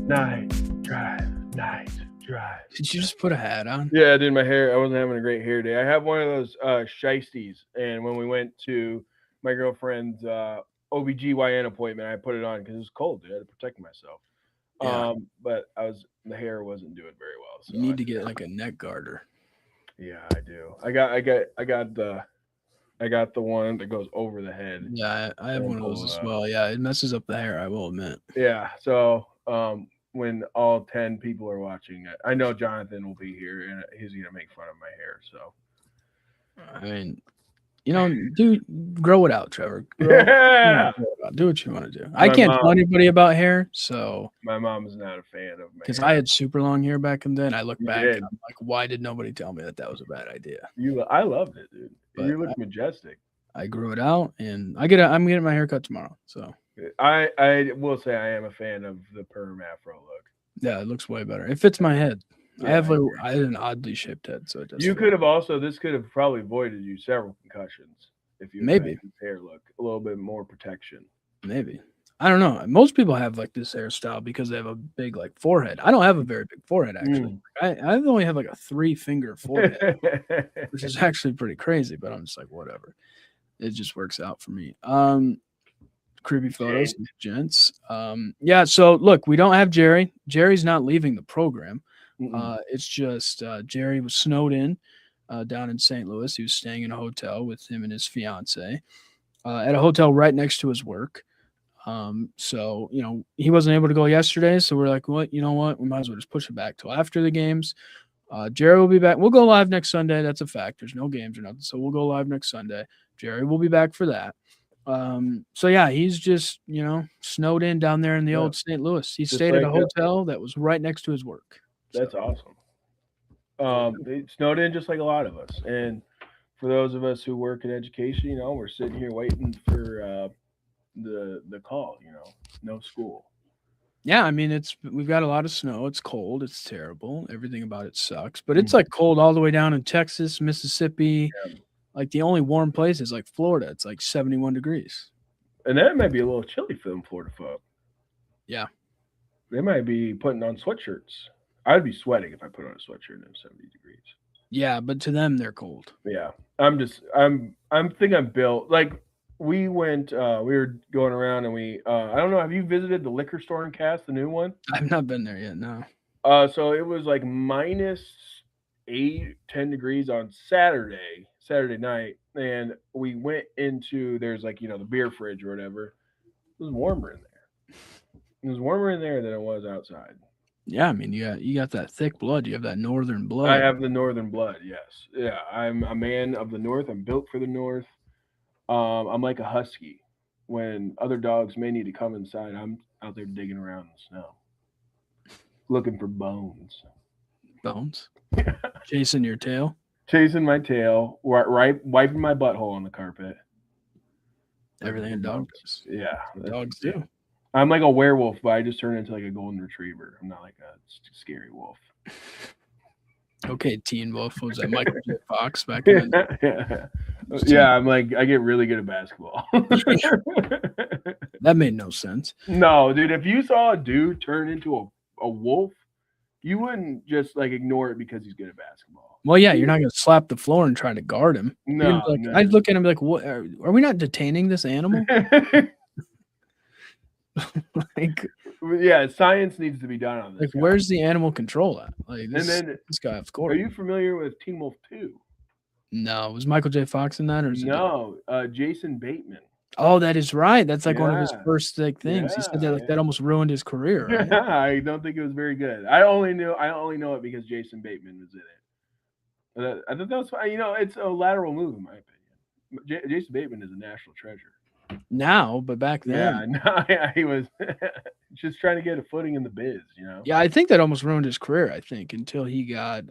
Night drive. Did you just put a hat on? Yeah, I did my hair. I wasn't having a great hair day. I have one of those shiesties, and when we went to my girlfriend's OBGYN appointment, I put it on because it was cold. Dude. I had to protect myself. Yeah. But the hair wasn't doing very well. So You need to get like a neck garter. yeah, I do. I got the one that goes over the head. Yeah, I have one of those as well. Yeah, it messes up the hair, I will admit. Yeah. So when all 10 people are watching it, I know Jonathan will be here and he's gonna make fun of my hair. So I mean, grow it out, Trevor. yeah. Do what you want to do. I can't tell anybody about hair, so my mom is not a fan of my because I had super long hair back in the day. And I look back and I'm like, why did nobody tell me that was a bad idea? I loved it, dude. But you look majestic. I grew it out, and I'm getting my haircut tomorrow. So I will say I am a fan of the perm afro look. Yeah, it looks way better. It fits my head. Yeah, I had an oddly shaped head, so it does. You could have this could have probably avoided you several concussions if you maybe had this hair look a little bit more protection. Maybe. I don't know. Most people have like this hairstyle because they have a big like forehead. I don't have a very big forehead actually. I only have like a 3-finger forehead, which is actually pretty crazy. But I'm just like whatever. It just works out for me. Creepy photos, gents. Yeah. So look, we don't have Jerry. Jerry's not leaving the program. It's just Jerry was snowed in down in St. Louis. He was staying in a hotel with him and his fiance at a hotel right next to his work. So, he wasn't able to go yesterday. So we're like, what? You know what? We might as well just push it back till after the games. Jerry will be back. We'll go live next Sunday. That's a fact. There's no games or nothing. So we'll go live next Sunday. Jerry will be back for that. So yeah, he's just, snowed in down there in the old St. Louis. He stayed at a hotel that was right next to his work. That's awesome. It snowed in just like a lot of us. And for those of us who work in education, we're sitting here waiting for the call, no school. Yeah, I mean we've got a lot of snow. It's cold. It's terrible. Everything about it sucks. But it's like cold all the way down in Texas, Mississippi. Yeah. Like the only warm place is like Florida. It's like 71 degrees. And that might be a little chilly for them Florida folk. Yeah. They might be putting on sweatshirts. I'd be sweating if I put on a sweatshirt in 70 degrees. Yeah, but to them they're cold. Yeah. I'm built like we went we were going around and we I don't know, have you visited the liquor store in Cass, the new one? I've not been there yet, no. So it was like -8, 10 degrees on Saturday night, and we went into there's like the beer fridge or whatever. It was warmer in there. It was warmer in there than it was outside. Yeah, I mean you got that thick blood. You have that northern blood. I have the northern blood. Yes, yeah. I'm a man of the north. I'm built for the north. I'm like a husky. When other dogs may need to come inside, I'm out there digging around in the snow, looking for bones. Bones? Chasing your tail? Chasing my tail, right, wiping my butthole on the carpet. Everything a dog does. Yeah. Dogs do. I'm like a werewolf, but I just turn into like a golden retriever. I'm not like a scary wolf. Okay, Teen Wolf. Was that Michael J. Fox back in the Yeah, I'm like, I get really good at basketball. That made no sense. No, dude, if you saw a dude turn into a wolf, you wouldn't just like ignore it because he's good at basketball. Well, yeah, you're not going to slap the floor and try to guard him. No, I'd look at him like, "What? Are we not detaining this animal?" Like, yeah, science needs to be done on this. Like, where's the animal control at? Like, this guy, of course. Are you familiar with Teen Wolf 2? No, was Michael J. Fox in that, or no? Jason Bateman. Oh, that is right. That's like one of his first things. Yeah, he said that that almost ruined his career. Right? I don't think it was very good. I only know it because Jason Bateman was in it. I thought that was fine. It's a lateral move in my opinion. Jason Bateman is a national treasure. Now, but back then, he was just trying to get a footing in the biz. Yeah, I think that almost ruined his career. I think until he got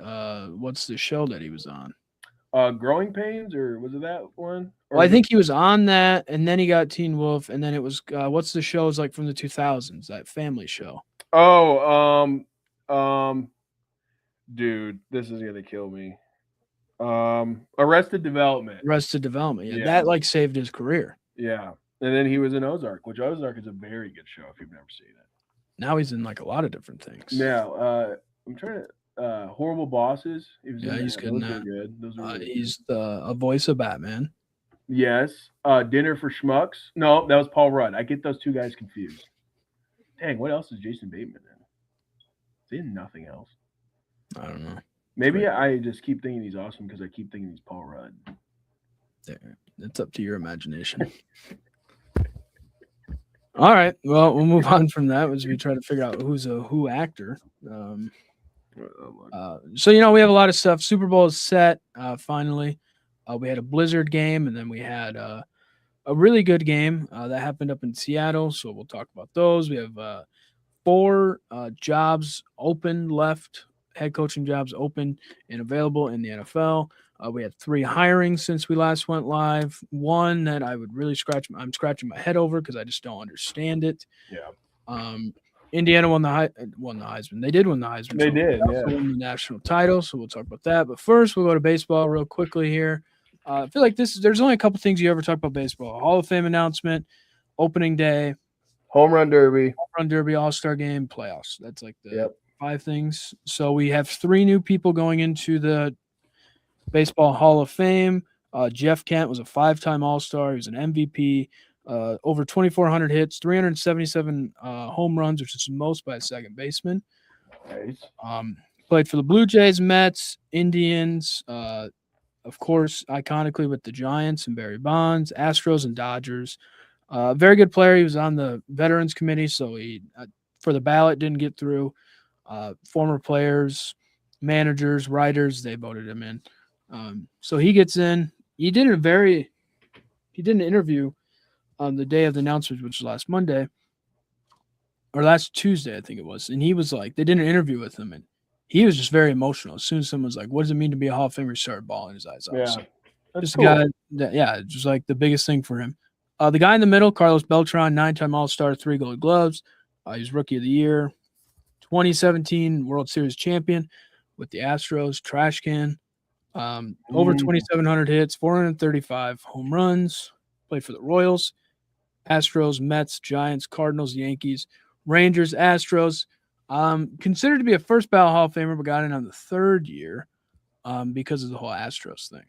what's the show that he was on? Growing Pains, or was it that one? Well, I think he was on that, and then he got Teen Wolf, and then it was what's the shows like from the 2000s? That family show. Oh, dude, this is gonna kill me. Arrested Development. Yeah, that like saved his career. Yeah, and then he was in Ozark, which Ozark is a very good show if you've never seen it. Now he's in like a lot of different things. Now, I'm trying to. Horrible Bosses. He was in Yeah, he's that. good in Those were that. good. Those were really good. He's a voice of Batman. Yes. Dinner for Schmucks. No, that was Paul Rudd. I get those two guys confused. Dang, what else is Jason Bateman in? Is he in nothing else? I don't know. Maybe Great. I just keep thinking he's awesome because I keep thinking he's Paul Rudd. There. It's up to your imagination. All right. Well, we'll move on from that as we try to figure out who's a who actor. Um, so we have a lot of stuff. Super Bowl is set finally. We had a Blizzard game, and then we had a really good game that happened up in Seattle. So we'll talk about those. We have 4 jobs open left, head coaching jobs open and available in the NFL. We had 3 hirings since we last went live. One that I would really I'm scratching my head over because I just don't understand it. Yeah. Indiana won the Heisman. They did win the Heisman. They Trophy. did, They also won the national title. So we'll talk about that. But first, we'll go to baseball real quickly here. I feel like there's only a couple things you ever talk about baseball: Hall of Fame announcement, opening day, Home Run Derby, All-Star game, playoffs. That's like the Yep. 5 things. So we have 3 new people going into the Baseball Hall of Fame. Jeff Kent was a 5-time All-Star. He was an MVP. Over 2,400 hits, 377 home runs, which is the most by a second baseman. Nice. Played for the Blue Jays, Mets, Indians, of course, iconically with the Giants and Barry Bonds, Astros and Dodgers. Very good player. He was on the Veterans Committee, so he for the ballot didn't get through. Former players, managers, writers, they voted him in. So he gets in. He did an interview on the day of the announcement, which was last Monday or last Tuesday, I think it was. And he was like, they did an interview with him, and he was just very emotional. As soon as someone was like, "What does it mean to be a Hall of Famer?" He started bawling his eyes out. Yeah, So that's just cool. a guy that, just like the biggest thing for him. The guy in the middle, Carlos Beltran, 9-time All-Star, 3 Gold Gloves. He's Rookie of the Year, 2017 World Series champion with the Astros, trash can. Over 2,700 hits, 435 home runs. Played for the Royals, Astros, Mets, Giants, Cardinals, Yankees, Rangers, Astros. Considered to be a first ballot Hall of Famer, but got in on the 3rd year because of the whole Astros thing.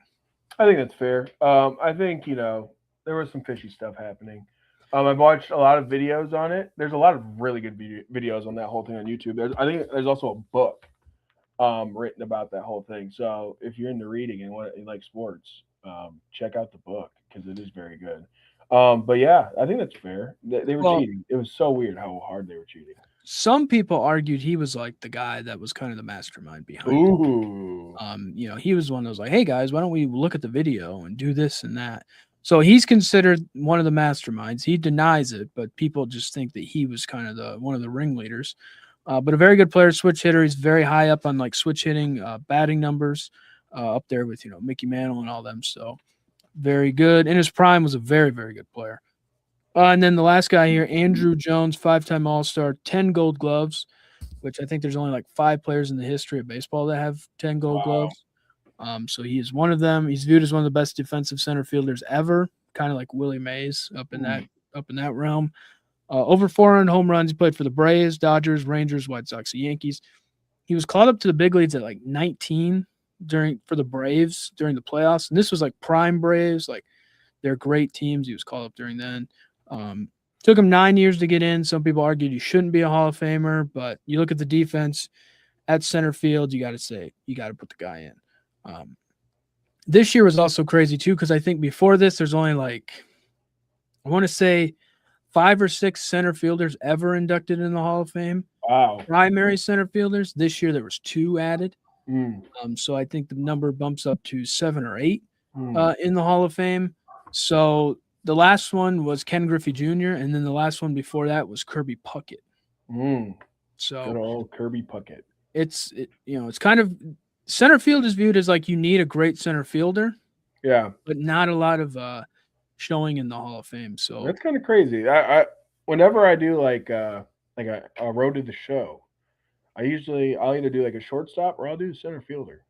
I think that's fair. I think there was some fishy stuff happening. I've watched a lot of videos on it. There's a lot of really good videos on that whole thing on YouTube. I think there's also a book written about that whole thing. So if you're into reading and you like sports, check out the book because it is very good. But yeah, I think that's fair. They were cheating. It was so weird how hard they were cheating. Some people argued he was like the guy that was kind of the mastermind behind it. He was one that was like, "Hey guys, why don't we look at the video and do this and that?" So he's considered one of the masterminds. He denies it, but people just think that he was kind of one of the ringleaders. But a very good player, switch hitter. He's very high up on like switch hitting, batting numbers, up there with Mickey Mantle and all them. So very good. In his prime, was a very, very good player. And then the last guy here, Andrew Jones, 5-time All-Star, 10 Gold Gloves, which I think there's only like 5 players in the history of baseball that have 10 Gold Gloves. So he is one of them. He's viewed as one of the best defensive center fielders ever, kind of like Willie Mays up in that realm. Over 400 home runs. He played for the Braves, Dodgers, Rangers, White Sox, and Yankees. He was called up to the big leagues at like 19 for the Braves during the playoffs, and this was like prime Braves, like they're great teams. He was called up during then. Took him 9 years to get in. Some people argued he shouldn't be a Hall of Famer, but you look at the defense at center field, you got to put the guy in. This year was also crazy too, because I think before this, there's only like, I want to say 5 or 6 center fielders ever inducted in the Hall of Fame. Wow. Primary center fielders. This year there was 2 added. So I think the number bumps up to 7 or 8 in the Hall of Fame. So the last one was Ken Griffey Jr., and then the last one before that was Kirby Puckett. So good old Kirby Puckett. It's kind of center field is viewed as like you need a great center fielder. Yeah. But not a lot of showing in the Hall of Fame. So that's kind of crazy. I whenever I do like a road to the show, I'll either do like a shortstop or I'll do center fielder.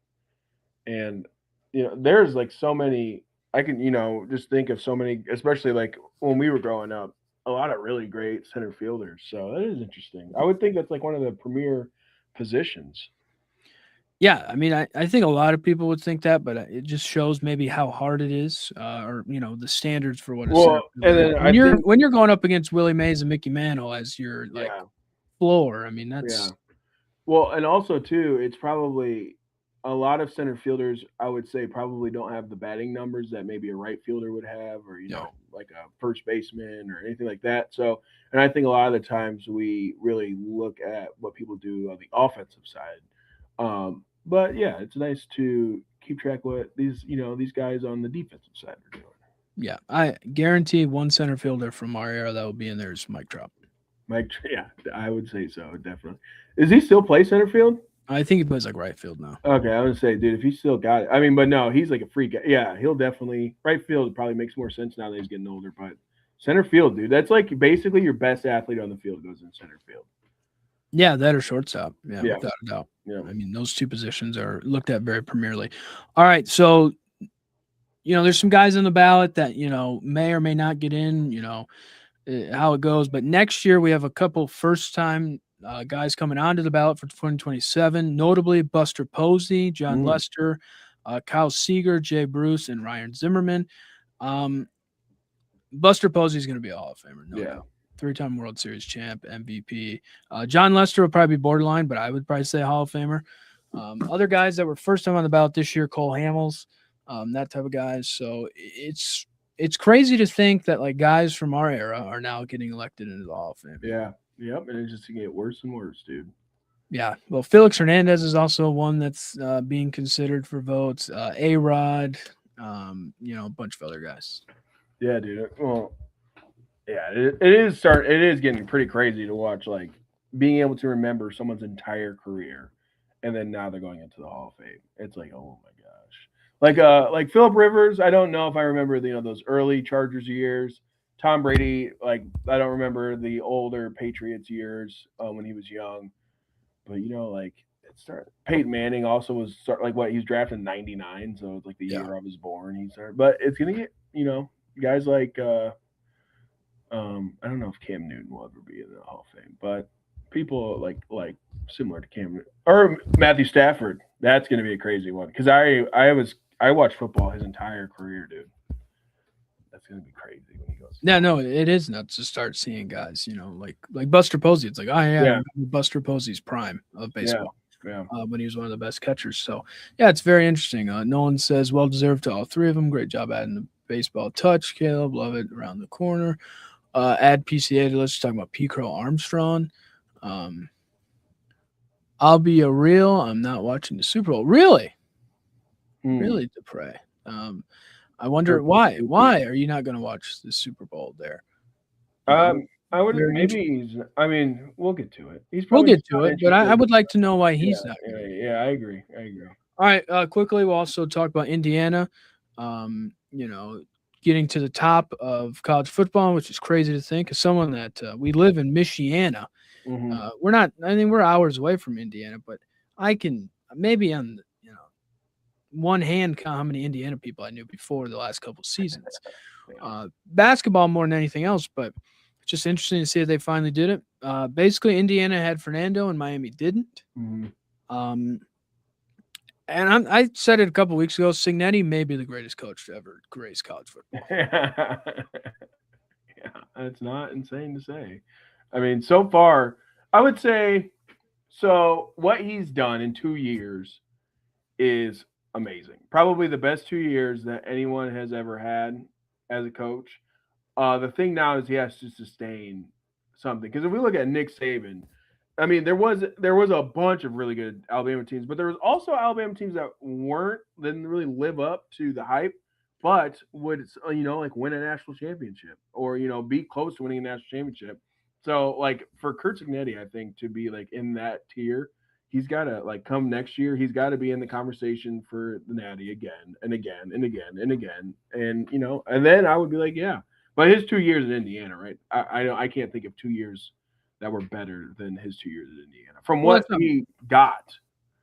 And there's like so many I can just think of so many, especially like when we were growing up. a lot of really great center fielders. So that is interesting. I would think that's like one of the premier positions. Yeah, I mean, I think a lot of people would think that, but it just shows maybe how hard it is, or the standards for what a center Well, and fielder is. then I think, When you're going up against Willie Mays and Mickey Mantle as your like yeah, floor, I mean, yeah. that's Well, and also too, it's probably a lot of center fielders. I would say probably don't have the batting numbers that maybe a right fielder would have, or yeah, like a first baseman or anything like that. So, and I think a lot of the times we really look at what people do on the offensive side. But yeah, it's nice to keep track what these guys on the defensive side are doing. yeah. I guarantee one center fielder from our era that will be in there is Mike Trout. Mike, yeah, I would say so, definitely. Is he still play center field? I think he plays like right field now. Okay, I would say, dude, if he still got it, I mean, but no, he's like a freak. Yeah, he'll definitely right field probably makes more sense now that he's getting older. But center field, dude, that's like basically your best athlete on the field goes in center field. Yeah, that or shortstop. Yeah, Yeah, without a doubt. yeah. I mean, those two positions are looked at very premierly. All right, so there's some guys on the ballot that may or may not get in. How it goes, but next year we have a couple first-time guys coming onto the ballot for 2027, notably Buster Posey, John Mm, Lester, Kyle Seager, Jay Bruce, and Ryan Zimmerman. Um, Buster Posey is going to be a Hall of Famer, no yeah, doubt. Three-time World Series champ, MVP. John Lester will probably be borderline, but I would probably say Hall of Famer. Other guys that were first time on the ballot this year, Cole Hamels, that type of guys. So it's crazy to think that like guys from our era are now getting elected into the Hall of Fame. yeah, yep. And it's just gonna get worse and worse, dude. Yeah. Well, Felix Hernandez is also one that's being considered for votes. A-Rod, a bunch of other guys. Yeah, dude. Well, yeah, it is getting pretty crazy to watch, like being able to remember someone's entire career, and then now they're going into the Hall of Fame. It's like, oh my gosh, like Philip Rivers. I don't know if I remember those early Chargers years. Tom Brady, like I don't remember the older Patriots years when he was young, but like it started. Peyton Manning also like what he was drafted in '99, so it's like the Yeah. year I was born. He started, but it's gonna get guys like. I don't know if Cam Newton will ever be in the Hall of Fame, but people like similar to Cam Newton or Matthew Stafford. That's going to be a crazy one because I watched football his entire career, dude. That's going to be crazy when he goes. Yeah, no, it is nuts to start seeing guys, like Buster Posey. It's like, oh yeah, I Yeah, remember Buster Posey's prime of yeah, baseball. yeah, When he was one of the best catchers. So, yeah, it's very interesting. Nolan says, well deserved to all three of them. Great job adding the baseball touch, Caleb. Love it around the corner. Add PCA to let's talk about P. Crow Armstrong. I'll be a real. I'm not watching the Super Bowl. Really? Really, Dupre. I wonder why. Why are you not going to watch the Super Bowl there? I would Very maybe he's. I mean, we'll get to it. He's We'll probably get to it, but I would like to know why he's not. Yeah, I agree. I agree. All right, quickly, we'll also talk about Indiana. Getting to the top of college football, which is crazy to think. As someone that we live in Michiana, we're not. I mean, we're hours away from Indiana, but I can maybe on one hand count how many Indiana people I knew before the last couple of seasons. Basketball more than anything else, but it's just interesting to see that they finally did it. Basically, Indiana had Fernando and Miami didn't. And I said it a couple weeks ago. Signetti may be the greatest coach to ever grace college football. Yeah, it's not insane to say. I mean, so far, I would say so. What he's done in 2 years is amazing. Probably the best 2 years that anyone has ever had as a coach. The thing now is he has to sustain something because if we look at Nick Saban, I mean, there was a bunch of really good Alabama teams, but there was also Alabama teams that didn't really live up to the hype, but would like win a national championship or be close to winning a national championship. So like for Kurt Signetti, I think to be like in that tier, he's got to like come next year. He's got to be in the conversation for the Natty again and again and again and again, and then I would be like, yeah. But his 2 years in Indiana, right? I can't think of 2 years that were better than his 2 years in Indiana from what he got,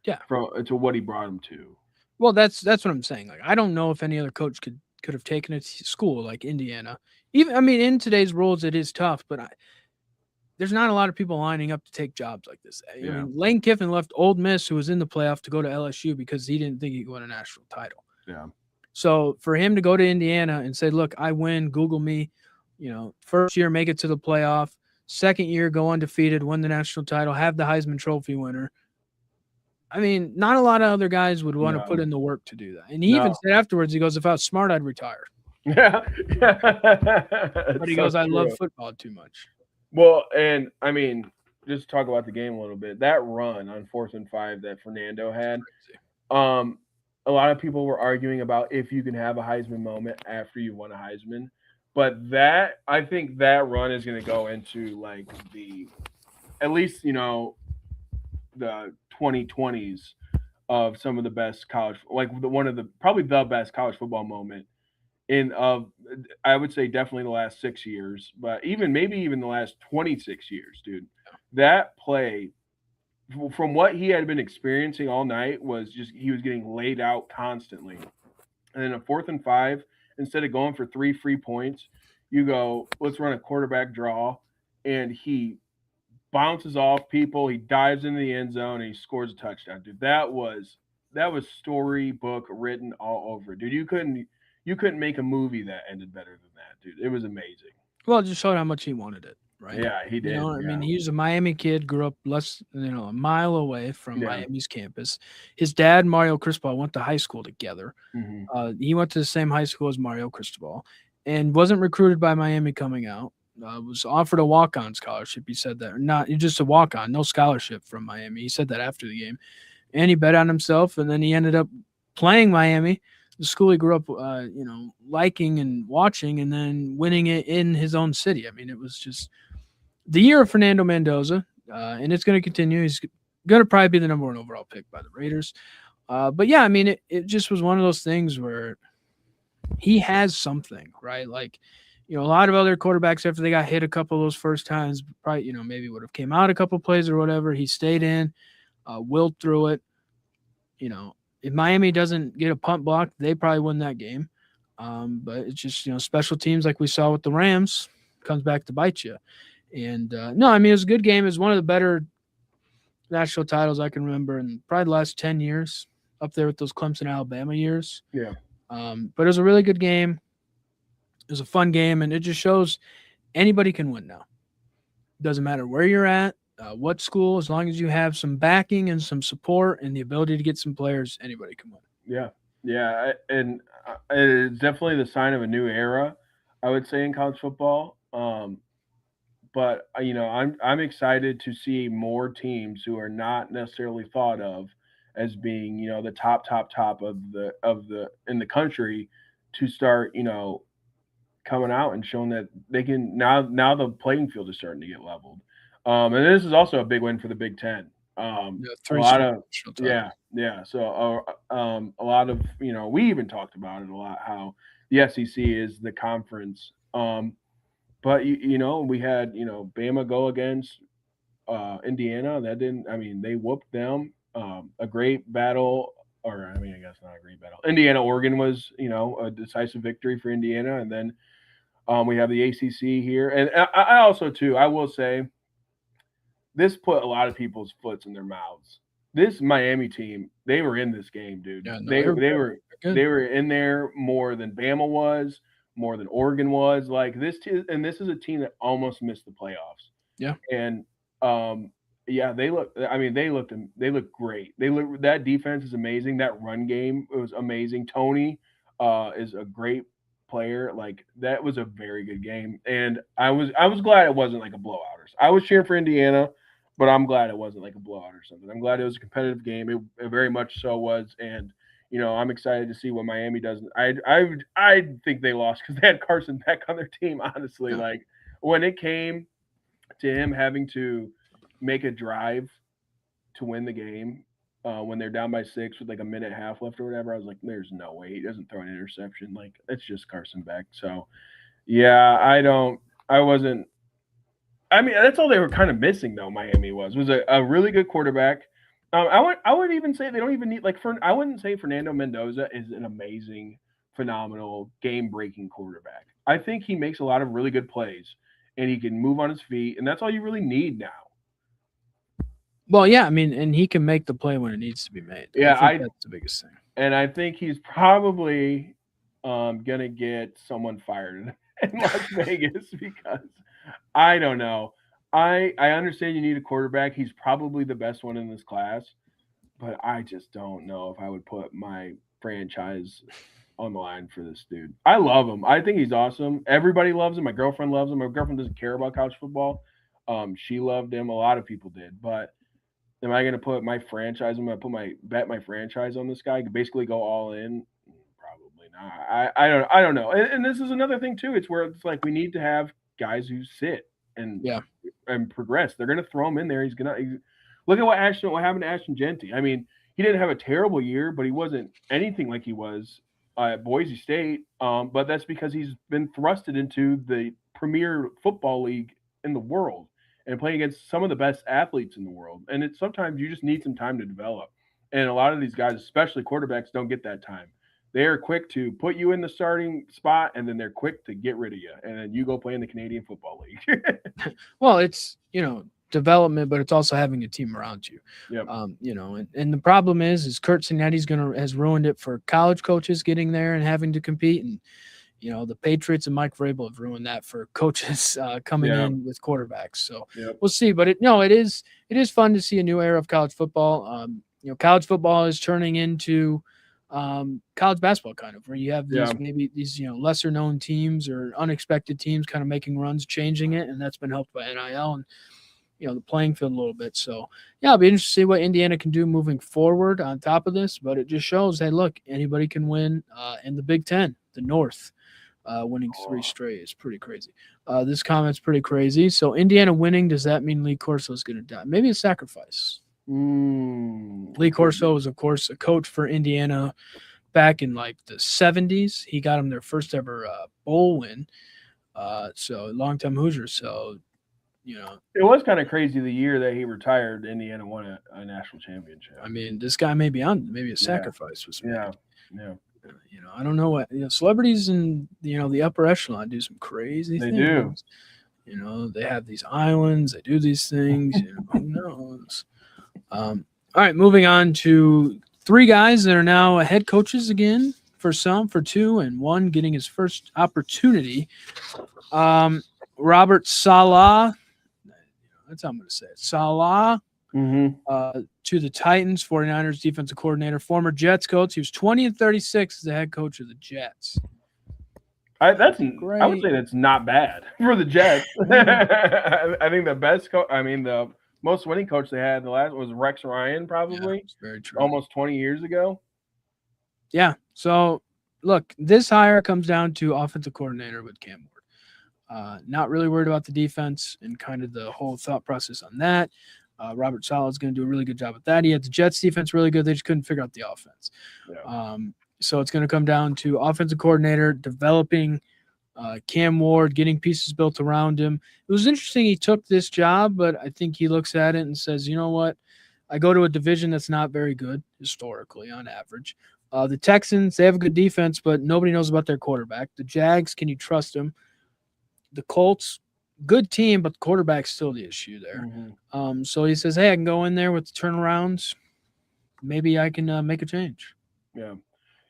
to what he brought him to. Well, that's what I'm saying. Like, I don't know if any other coach could have taken a school like Indiana Even I mean, in today's rules, it is tough, but there's not a lot of people lining up to take jobs like this. I Yeah. mean, Lane Kiffin left Old Miss, who was in the playoff, to go to LSU because he didn't think he could win a national title. Yeah. So for him to go to Indiana and say, "Look, I win. Google me." First year make it to the playoff. Second year go undefeated, win the national title, have the Heisman Trophy winner. I mean, not a lot of other guys would want to put No. in the work to do that. And he even No. said afterwards, he goes, "If I was smart, I'd retire." Yeah. But It's he so goes, "I love true. football too much." Well, and I mean, just talk about the game a little bit. That run on 4th and 5 that Fernando had, Crazy. um, a lot of people were arguing about if you can have a Heisman moment after you won a Heisman. But that I think that run is gonna go into like the at least, the 2020s of some of the best college like one of the probably the best college football moment in I would say definitely the last 6 years, but maybe even the last 26 years, dude. That play from what he had been experiencing all night was just he was getting laid out constantly. And then a 4th and 5, instead of going for 3 free points, you go, let's run a quarterback draw, and he bounces off people, he dives into the end zone, and he scores a touchdown, dude. That was storybook written all over, dude. You couldn't make a movie that ended better than that, dude. It was amazing. Well, it just showed how much he wanted it, right? Yeah, he did. I mean, Yeah, he was a Miami kid, grew up a mile away from yeah. Miami's campus. His dad, Mario Cristobal, went to high school together. Hmm. He went to the same high school as Mario Cristobal and wasn't recruited by Miami coming out. Was offered a walk-on scholarship. He said that, or not just a walk-on, no scholarship from Miami. He said that after the game, and he bet on himself, and then he ended up playing Miami, the school he grew up, liking and watching, and then winning it in his own city. I mean, it was just the year of Fernando Mendoza, and it's going to continue. He's going to probably be the number 1 overall pick by the Raiders. But yeah, I mean, it just was one of those things where he has something, right? Like, a lot of other quarterbacks after they got hit a couple of those first times, probably, maybe would have came out a couple of plays or whatever. He stayed in, willed through it. If Miami doesn't get a punt block, they probably win that game. But it's just, special teams like we saw with the Rams comes back to bite you. And no, I mean, it was a good game. It was one of the better national titles I can remember in probably the last 10 years, up there with those Clemson, Alabama years. Yeah. But it was a really good game. It was a fun game, and it just shows anybody can win now. Doesn't matter where you're at, what school, as long as you have some backing and some support and the ability to get some players, anybody can win. Yeah. Yeah. And it's definitely the sign of a new era, I would say, in college football. But I'm excited to see more teams who are not necessarily thought of as being the top of the in the country to start coming out and showing that they can now the playing field is starting to get leveled. And this is also a big win for the Big Ten. Yeah, A three lot straight of national yeah, titles. yeah. So a lot of we even talked about it a lot how the SEC is the conference. But we had Bama go against Indiana. That didn't. I mean, they whooped them. A great battle, or I mean, I guess not a great battle. Indiana Oregon was a decisive victory for Indiana, and then we have the ACC here, and I also too I will say this put a lot of people's foots in their mouths. This Miami team, they were in this game, dude. Yeah, no, They they were they good. were They're good. they were in there more than Bama was, more than Oregon was. Like and this is a team that almost missed the playoffs. Yeah. And yeah, they look. I mean, they look great. That defense is amazing. That run game was amazing. Tony is a great player. Like that was a very good game, and I was glad it wasn't like a blowout. I was cheering for Indiana, but I'm glad it wasn't like a blowout or something. I'm glad it was a competitive game. It very much so was, and I'm excited to see what Miami does. I think they lost because they had Carson Beck on their team. Honestly, Yeah. like when it came to him having to make a drive to win the game when they're down by 6 with like a minute and a half left or whatever, I was like, there's no way he doesn't throw an interception. Like it's just Carson Beck. So yeah, I wasn't. I mean, that's all they were kind of missing though. Miami was a really good quarterback. I would even say they don't even need I wouldn't say Fernando Mendoza is an amazing, phenomenal, game breaking quarterback. I think he makes a lot of really good plays, and he can move on his feet, and that's all you really need now. Well, yeah, I mean, and he can make the play when it needs to be made. I Yeah, think that's the biggest thing. and I think he's probably gonna get someone fired in Las Vegas because I don't know. I understand you need a quarterback. He's probably the best one in this class, but I just don't know if I would put my franchise on the line for this dude. I love him. I think he's awesome. Everybody loves him. My girlfriend loves him. My girlfriend doesn't care about college football. She loved him. A lot of people did, but am I going to put my franchise? I'm going to put my franchise on this guy. Basically, go all in. Probably not. I don't know. And this is another thing too. It's where it's like we need to have guys who sit and Yeah. and progress. They're going to throw him in there. Look at what happened to Ashton Genty. I mean, he didn't have a terrible year, but he wasn't anything like he was at Boise State. But that's because he's been thrusted into the premier football league in the world and playing against some of the best athletes in the world. And it's sometimes you just need some time to develop. And a lot of these guys, especially quarterbacks, don't get that time. They are quick to put you in the starting spot, and then they're quick to get rid of you, and then you go play in the Canadian Football League. Well, it's development, but it's also having a team around you. Yep. And the problem is Kurt Cinetti's has ruined it for college coaches getting there and having to compete, and the Patriots and Mike Vrabel have ruined that for coaches coming in with quarterbacks. So we'll see. But it is fun to see a new era of college football. College football is turning into college basketball, kind of, where you have these lesser known teams or unexpected teams kind of making runs, changing it, and that's been helped by NIL and the playing field a little bit. So it'll be interesting to see what Indiana can do moving forward on top of this. But it just shows, hey, look, anybody can win in the Big Ten, the North. Winning 3 straight is pretty crazy. This comment's pretty crazy. So Indiana winning, does that mean Lee Corso is going to die? Maybe a sacrifice. Lee Corso was, of course, a coach for Indiana back in like the 70s. He got them their first ever bowl win. So longtime Hoosier. So, it was kind of crazy the year that he retired. Indiana won a national championship. I mean, this guy may be maybe a sacrifice was made. Yeah. I don't know what celebrities in the upper echelon do some crazy things. They do. They have these islands. They do these things. Who knows? All right, moving on to 3 guys that are now head coaches again. For some, for 2, and 1 getting his first opportunity. Robert Saleh. That's how I'm going to say it. Saleh. To the Titans, 49ers defensive coordinator, former Jets coach. He was 20-36 as the head coach of the Jets. I would say that's not bad for the Jets. I think the best the most winning coach they had the last was Rex Ryan, probably. Yeah, very true. Almost 20 years ago. Yeah. So look, this hire comes down to offensive coordinator with Cam Ward. Not really worried about the defense and kind of the whole thought process on that. Robert Saleh is going to do a really good job with that. He had the Jets defense really good. They just couldn't figure out the offense. Yeah. So it's going to come down to offensive coordinator, developing Cam Ward, getting pieces built around him. It was interesting he took this job, but I think he looks at it and says, you know what? I go to a division that's not very good historically on average. The Texans, they have a good defense, but nobody knows about their quarterback. The Jags, can you trust them? The Colts, good team, but the quarterback's still the issue there. So he says, hey, I can go in there with the turnarounds. Maybe I can make a change. Yeah.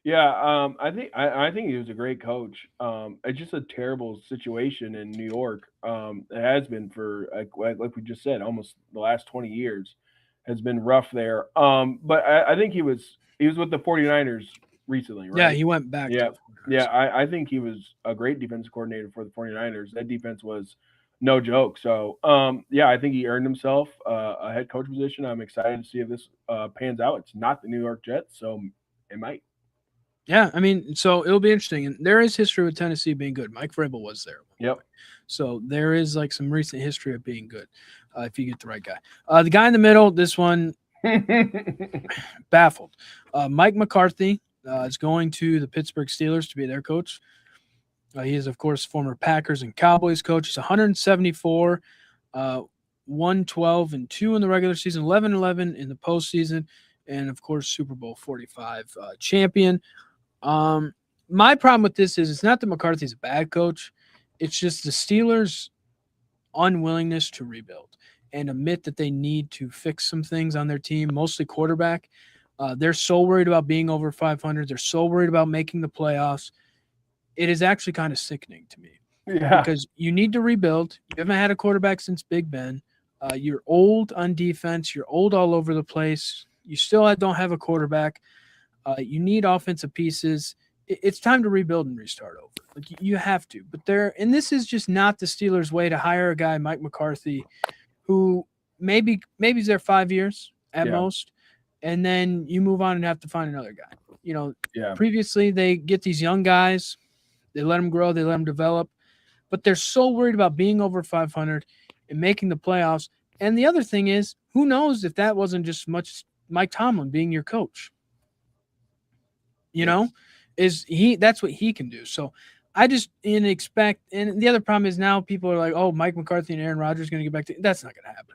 I think he was a great coach. It's just a terrible situation in New York. It has been for like we just said, almost the last 20 years has been rough there. But I think he was with the 49ers recently, right? Yeah, he went back. Yeah. I think he was a great defensive coordinator for the 49ers. That defense was no joke. So, I think he earned himself a head coach position. I'm excited to see if this pans out. It's not the New York Jets, so it might. Yeah, I mean, so it'll be interesting. And there is history with Tennessee being good. Mike Vrabel was there. Yep. So there is like some recent history of being good if you get the right guy. The guy in the middle, this one, baffled. Mike McCarthy is going to the Pittsburgh Steelers to be their coach. He is, of course, former Packers and Cowboys coach. He's 174, 112-2 in the regular season, 11-11 in the postseason, and, of course, Super Bowl 45 champion. my problem with this is it's not that McCarthy's a bad coach. It's just the Steelers' unwillingness to rebuild and admit that they need to fix some things on their team, mostly quarterback. They're so worried about being over 500. They're so worried about making the playoffs. It is actually kind of sickening to me because you need to rebuild. You haven't had a quarterback since Big Ben. You're old on defense. You're old all over the place. You still don't have a quarterback. You need offensive pieces. It's time to rebuild and restart over. Like you have to. But and this is just not the Steelers' way to hire a guy, Mike McCarthy, who maybe he's there 5 years at most, and then you move on and have to find another guy. Previously they get these young guys, they let them grow, they let them develop, but they're so worried about being over 500 and making the playoffs. And the other thing is, who knows if that wasn't just much Mike Tomlin being your coach? That's what he can do. So I just expect, and the other problem is now people are like, oh, Mike McCarthy and Aaron Rodgers are going to get back to, that's not going to happen.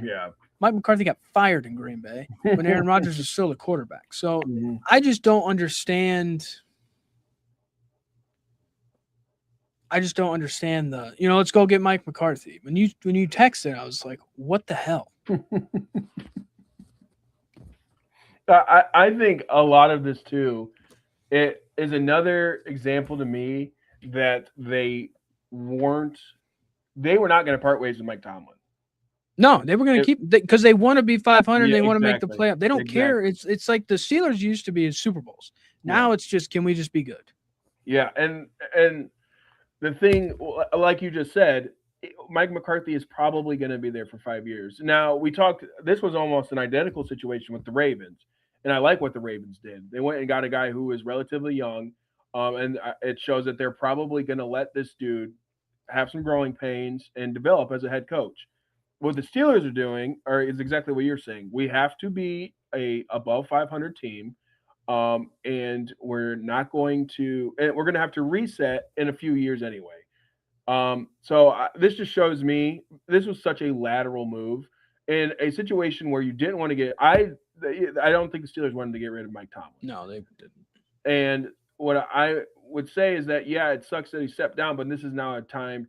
Yeah. Mike McCarthy got fired in Green Bay when Aaron Rodgers was still the quarterback. So I just don't understand. Let's go get Mike McCarthy. When you texted, I was like, what the hell? I think a lot of this too, it is another example to me that they were not going to part ways with Mike Tomlin. No, they were going to keep because they want to be 500. Yeah, they want to make the playoff. They don't care. It's like the Steelers used to be in Super Bowls. Now it's just, can we just be good? Yeah, and the thing, like you just said, Mike McCarthy is probably going to be there for 5 years. Now, this was almost an identical situation with the Ravens, and I like what the Ravens did. They went and got a guy who was relatively young, and it shows that they're probably going to let this dude have some growing pains and develop as a head coach. What the Steelers are doing is exactly what you're saying. We have to be a above 500 team, and we're not going to, and we're going to have to reset in a few years anyway. This just shows me this was such a lateral move in a situation where you didn't want to get. I don't think the Steelers wanted to get rid of Mike Tomlin. No, they didn't. And what I would say is that it sucks that he stepped down, but this is now a time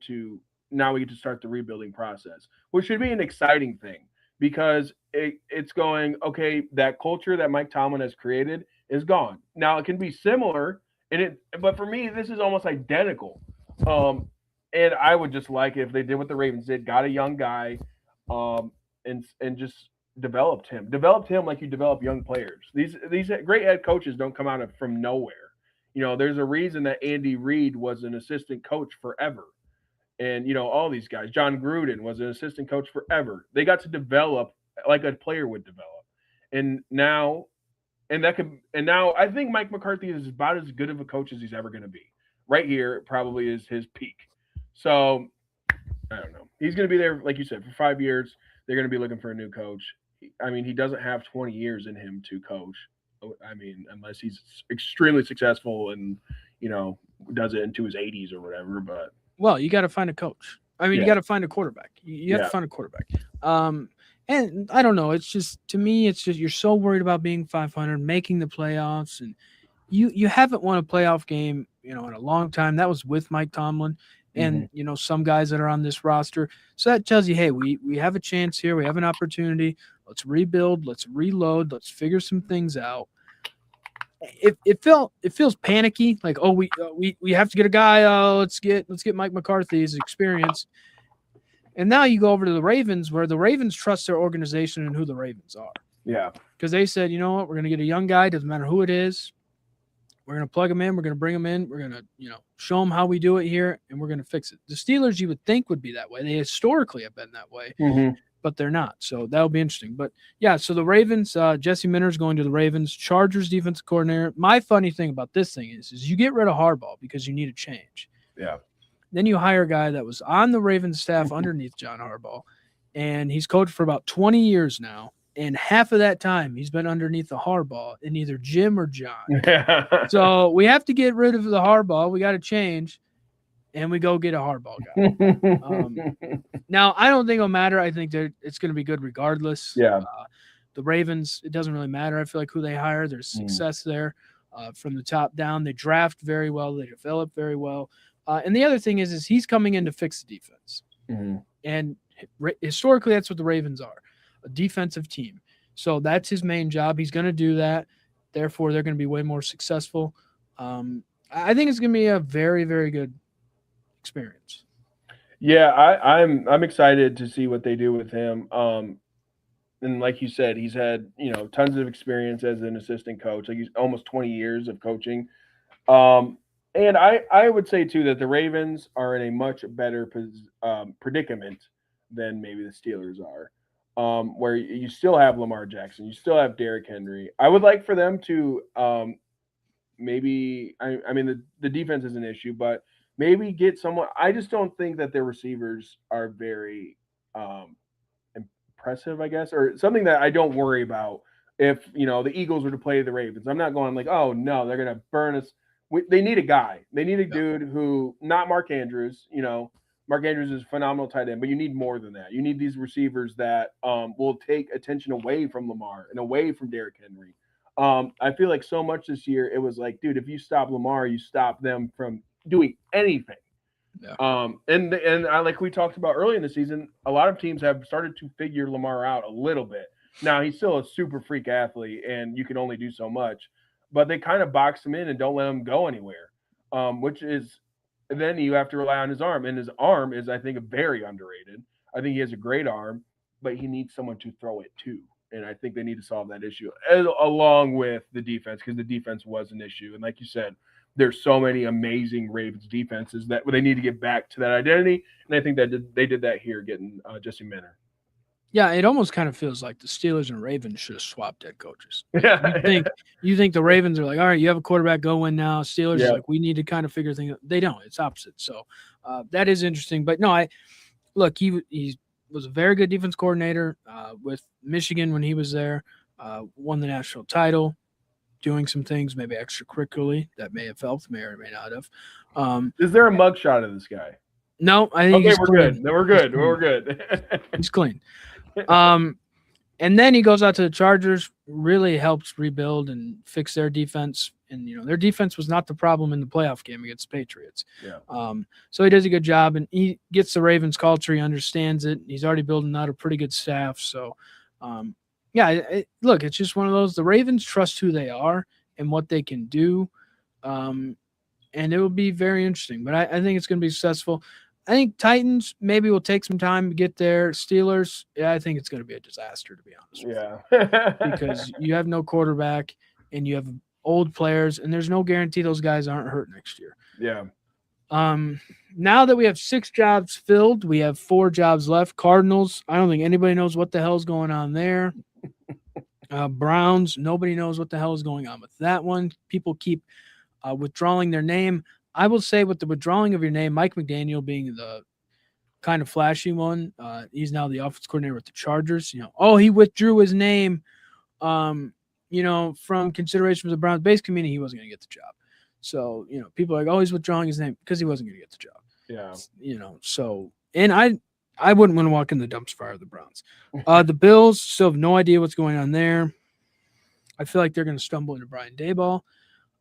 now we get to start the rebuilding process, which should be an exciting thing because it's going, okay, that culture that Mike Tomlin has created is gone. Now it can be similar, but for me, this is almost identical. And I would just like it if they did what the Ravens did, got a young guy, and just developed him like you develop young players. These great head coaches don't come out from nowhere. There's a reason that Andy Reid was an assistant coach forever. And, all these guys, John Gruden was an assistant coach forever. They got to develop like a player would develop. And now I think Mike McCarthy is about as good of a coach as he's ever going to be. Right here probably is his peak. So I don't know. He's going to be there, like you said, for 5 years. They're going to be looking for a new coach. I mean, he doesn't have 20 years in him to coach. I mean, unless he's extremely successful and, does it into his 80s or whatever. But well, you got to find a coach. I mean, you got to find a quarterback. You have to find a quarterback. And I don't know. It's just, to me, it's just, you're so worried about being 500, making the playoffs, and you haven't won a playoff game, in a long time. That was with Mike Tomlin and, some guys that are on this roster. So that tells you, hey, we have a chance here. We have an opportunity. Let's rebuild. Let's reload. Let's figure some things out. It feels panicky, like, oh, we have to get a guy. Let's get Mike McCarthy's experience. And now you go over to the Ravens, where the Ravens trust their organization and who the Ravens are. Yeah, because they said, you know what, we're going to get a young guy. Doesn't matter who it is. We're going to plug him in. We're going to bring him in. We're going to, show him how we do it here, and we're going to fix it. The Steelers, you would think, would be that way. They historically have been that way. But they're not. So that'll be interesting. But yeah, so the Ravens, Jesse Minter's going to the Ravens, Chargers defensive coordinator. My funny thing about this thing is you get rid of Harbaugh because you need a change. Yeah. Then you hire a guy that was on the Ravens staff underneath John Harbaugh, and he's coached for about 20 years now. And half of that time he's been underneath the Harbaugh in either Jim or John. So we have to get rid of the Harbaugh. We got to change. And we go get a Harbaugh guy. Now, I don't think it'll matter. I think that it's going to be good regardless. Yeah. The Ravens, it doesn't really matter. I feel like who they hire, there's success there. from the top down. They draft very well. They develop very well. And the other thing is he's coming in to fix the defense. Mm-hmm. And historically, that's what the Ravens are, a defensive team. So that's his main job. He's going to do that. Therefore, they're going to be way more successful. I think it's going to be a very, very good experience. Yeah, I'm excited to see what they do with him. And like you said, he's had tons of experience as an assistant coach. Like he's almost 20 years of coaching. Um, and I would say too that the Ravens are in a much better predicament than maybe the Steelers are, where you still have Lamar Jackson, you still have Derrick Henry. I would like for them to maybe I mean the defense is an issue, but maybe get someone. I just don't think that their receivers are very impressive, I guess, or something that I don't worry about. If the Eagles were to play the Ravens, I'm not going like, oh no, they're gonna burn us. They need a guy. They need a dude who, not Mark Andrews. Mark Andrews is a phenomenal tight end, but you need more than that. You need these receivers that will take attention away from Lamar and away from Derrick Henry. I feel like so much this year, it was like, dude, if you stop Lamar, you stop them from doing anything. Yeah. And I like we talked about early in the season, a lot of teams have started to figure Lamar out a little bit. Now he's still a super freak athlete, and you can only do so much, but they kind of box him in and don't let him go anywhere. Which is then you have to rely on his arm, and his arm is, I think, very underrated. I think he has a great arm, but he needs someone to throw it to. And I think they need to solve that issue along with the defense, because the defense was an issue. And like you said, there's so many amazing Ravens defenses that they need to get back to that identity. And I think that they did that here, getting Jesse Minter. Yeah, it almost kind of feels like the Steelers and Ravens should have swapped head coaches. Yeah. You think the Ravens are like, all right, you have a quarterback, go win now. Steelers is like, we need to kind of figure things out. They don't. It's opposite. So that is interesting. But no, look, he was a very good defense coordinator with Michigan when he was there, won the national title, doing some things maybe extracurricularly that may have helped, may or may not have. Is there a mugshot of this guy? No, I think okay, we're good. No, we're good. We're good. He's clean. And then he goes out to the Chargers, really helps rebuild and fix their defense. And, their defense was not the problem in the playoff game against the Patriots. Yeah. So he does a good job, and he gets the Ravens culture. He understands it. He's already building out a pretty good staff. So, look, it's just one of those. The Ravens trust who they are and what they can do. And it will be very interesting. But I think it's going to be successful. I think Titans maybe will take some time to get there. Steelers, I think it's going to be a disaster, to be honest with you. Because you have no quarterback and you have old players, and there's no guarantee those guys aren't hurt next year. Yeah. Now that we have 6 jobs filled, we have 4 jobs left. Cardinals, I don't think anybody knows what the hell's going on there. Browns, nobody knows what the hell is going on with that one. People keep withdrawing their name. I will say, with the withdrawing of your name, Mike McDaniel being the kind of flashy one, he's now the offense coordinator with the Chargers. He withdrew his name, from consideration for the Browns base community. He wasn't going to get the job. So, people are like, he's withdrawing his name because he wasn't going to get the job. Yeah. So, and I wouldn't want to walk in the dumpster fire of the Browns. The Bills still have no idea what's going on there. I feel like they're going to stumble into Brian Daboll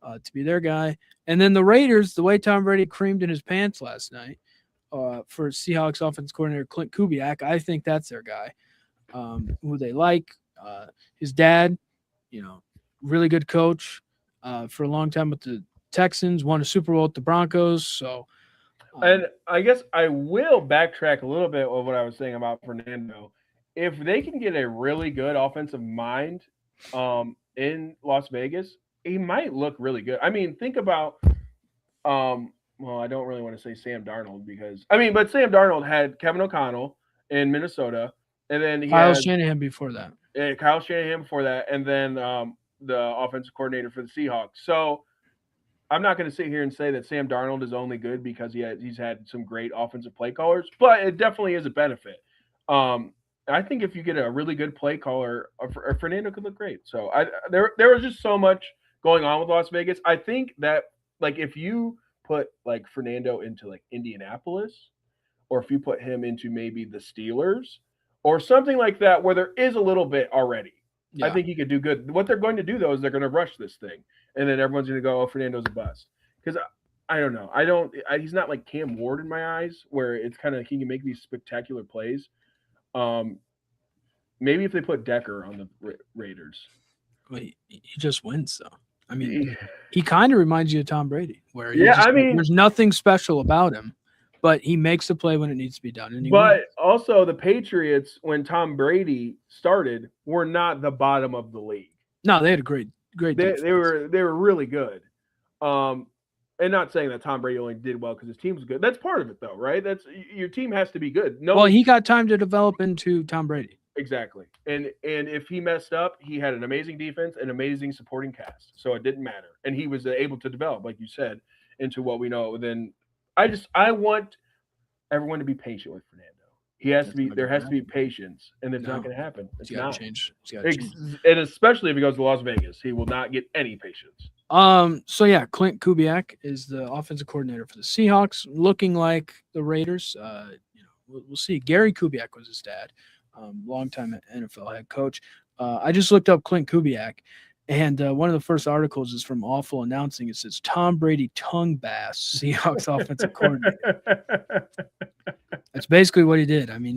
to be their guy. And then the Raiders, the way Tom Brady creamed in his pants last night for Seahawks offense coordinator Clint Kubiak, I think that's their guy, who they like. His dad, really good coach for a long time with the Texans, won a Super Bowl with the Broncos. So, and I guess I will backtrack a little bit of what I was saying about Fernando. If they can get a really good offensive mind in Las Vegas, he might look really good. I mean, think about, I don't really want to say Sam Darnold but Sam Darnold had Kevin O'Connell in Minnesota, and then he Kyle Shanahan before that. Yeah, Kyle Shanahan before that, and then the offensive coordinator for the Seahawks. So I'm not going to sit here and say that Sam Darnold is only good because he's had some great offensive play callers, but it definitely is a benefit. I think if you get a really good play caller, Fernando could look great. So there was just so much going on with Las Vegas. I think that, like, if you put like Fernando into like Indianapolis, or if you put him into maybe the Steelers or something like that, where there is a little bit already, I think he could do good. What they're going to do though is they're going to rush this thing, and then everyone's going to go, "Oh, Fernando's a bust." Because I don't know. He's not like Cam Ward in my eyes, where it's kind of he can make these spectacular plays. Um, maybe if they put Decker on the Raiders. Well, he just wins though. I mean, he kind of reminds you of Tom Brady, where he Yeah, just I mean, there's nothing special about him, but he makes the play when it needs to be done, and he wins. but also the Patriots, when Tom Brady started, were not the bottom of the league. No, they had a great defense. They were really good. Um, and not saying that Tom Brady only did well because his team was good. That's part of it, though, right? That's your team has to be good. No, Well, he got time to develop into Tom Brady. exactly. And if he messed up, he had an amazing defense and amazing supporting cast, so it didn't matter. And he was able to develop, like you said, into what we know. Then I want everyone to be patient with Fernando. He has to be. There has to be patience, and it's not going to happen. It's not. Change. It's got to change. And especially if he goes to Las Vegas, he will not get any patience. So yeah, Clint Kubiak is the offensive coordinator for the Seahawks, looking like the Raiders. We'll see. Gary Kubiak was his dad, longtime NFL head coach. I just looked up Clint Kubiak, and one of the first articles is from Awful Announcing. It says Tom Brady tongue bass Seahawks offensive coordinator. That's basically what he did. I mean,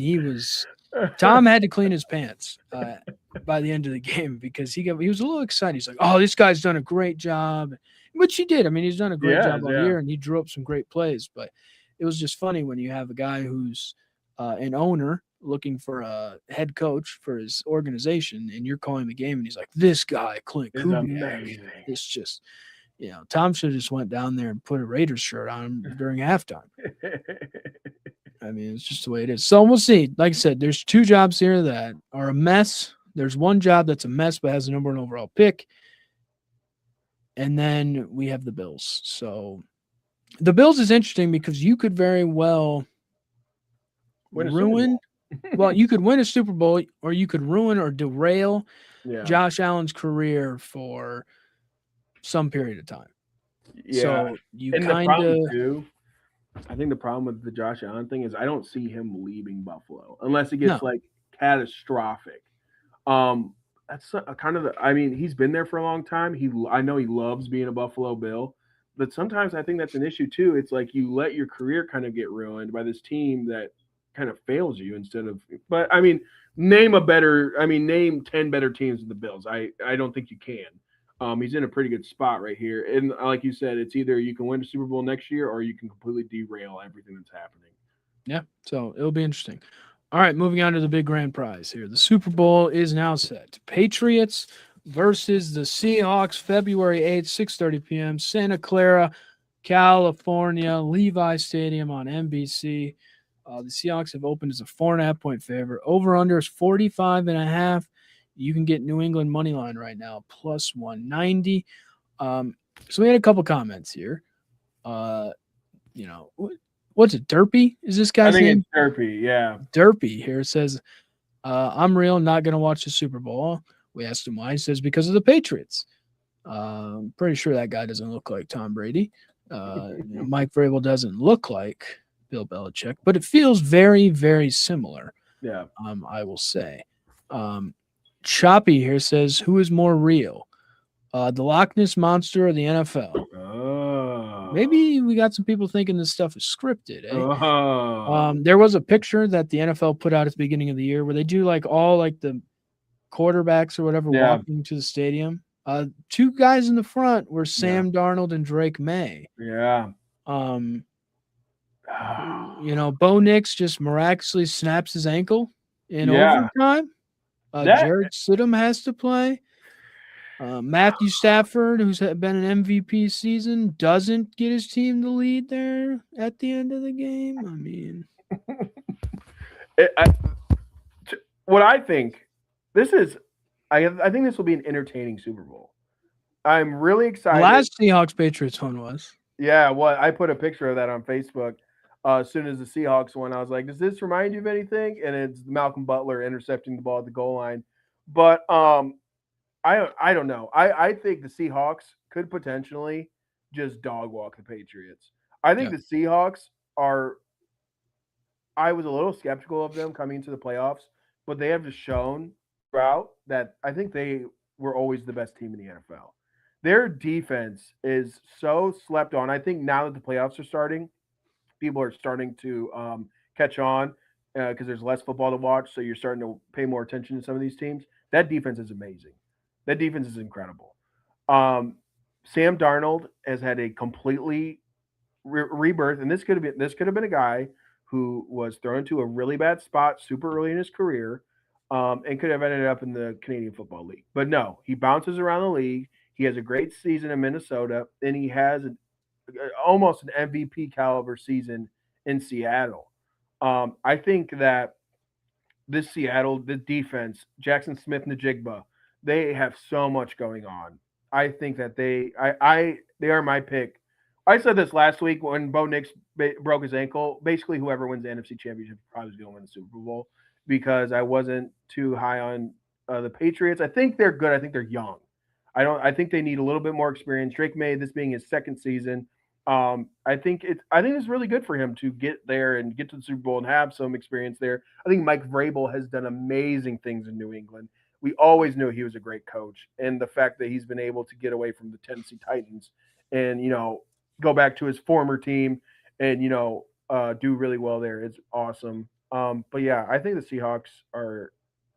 Tom had to clean his pants by the end of the game because he was a little excited. He's like, "Oh, this guy's done a great job," which he did. I mean, he's done a great job all year, and he drew up some great plays. But it was just funny when you have a guy who's an owner looking for a head coach for his organization, and you're calling the game, and he's like, "This guy, Clint Kubiak, it's just." Tom should have just went down there and put a Raiders shirt on him during halftime. I mean, it's just the way it is. So we'll see. Like I said, there's two jobs here that are a mess. There's one job that's a mess but has the number one overall pick. And then we have the Bills. So the Bills is interesting because you could very well ruin. Well, you could win a Super Bowl, or you could ruin or derail Josh Allen's career for some period of time. Yeah. So you kind of. I think the problem with the Josh Allen thing is I don't see him leaving Buffalo unless it gets like catastrophic. That's kind of I mean, he's been there for a long time. I know he loves being a Buffalo Bill, but sometimes I think that's an issue too. It's like you let your career kind of get ruined by this team that kind of fails you instead of. But I mean, name 10 better teams than the Bills. I don't think you can. He's in a pretty good spot right here. And like you said, it's either you can win the Super Bowl next year or you can completely derail everything that's happening. Yeah, so it'll be interesting. All right, moving on to the big grand prize here. The Super Bowl is now set. Patriots versus the Seahawks, February 8th, 6:30 p.m., Santa Clara, California, Levi Stadium on NBC. The Seahawks have opened as a 4.5-point favorite. Over-under is 45.5. You can get New England money line right now, plus 190. So we had a couple comments here. What's it? Derpy? Is this guy's name? It's Derpy, yeah. Derpy here says, I'm real, not going to watch the Super Bowl. We asked him why. He says, because of the Patriots. I'm pretty sure that guy doesn't look like Tom Brady. Mike Vrabel doesn't look like Bill Belichick, but it feels very, very similar. Yeah. I will say. Choppy here says, who is more real? The Loch Ness Monster or the NFL? Oh. Maybe we got some people thinking this stuff is scripted, eh? Oh. There was a picture that the NFL put out at the beginning of the year where they do like all like the quarterbacks or whatever walking to the stadium. Two guys in the front were Sam Darnold and Drake May. Yeah. Bo Nix just miraculously snaps his ankle in overtime. Jared Stidham has to play. Matthew Stafford, who's been an MVP season, doesn't get his team the lead there at the end of the game. I mean, what I think this is, I think this will be an entertaining Super Bowl. I'm really excited. Last Seahawks Patriots one was. Yeah, well, I put a picture of that on Facebook. As soon as the Seahawks won, I was like, does this remind you of anything? And it's Malcolm Butler intercepting the ball at the goal line. But I don't know. I think the Seahawks could potentially just dog walk the Patriots. I think the Seahawks are – I was a little skeptical of them coming into the playoffs, but they have just shown throughout that I think they were always the best team in the NFL. their defense is so slept on. I think now that the playoffs are starting, people are starting to catch on because there's less football to watch. So you're starting to pay more attention to some of these teams. That defense is amazing. That defense is incredible. Um, Sam Darnold has had a completely rebirth, and this could have been a guy who was thrown into a really bad spot super early in his career, and could have ended up in the Canadian Football League. But no, he bounces around the league. He has a great season in Minnesota, and he has almost an MVP caliber season in Seattle. I think that this Seattle, the defense, Jackson Smith Najigba, they have so much going on. I think that they are my pick. I said this last week when Bo Nix broke his ankle. Basically, whoever wins the NFC Championship probably is going to win the Super Bowl because I wasn't too high on the Patriots. I think they're good. I think they're young. I don't. I think they need a little bit more experience. Drake May, this being his second season, I think it's really good for him to get there and get to the Super Bowl and have some experience there. I think Mike Vrabel has done amazing things in New England. We always knew he was a great coach, and the fact that he's been able to get away from the Tennessee Titans and go back to his former team and do really well there is awesome. But yeah, I think the Seahawks are.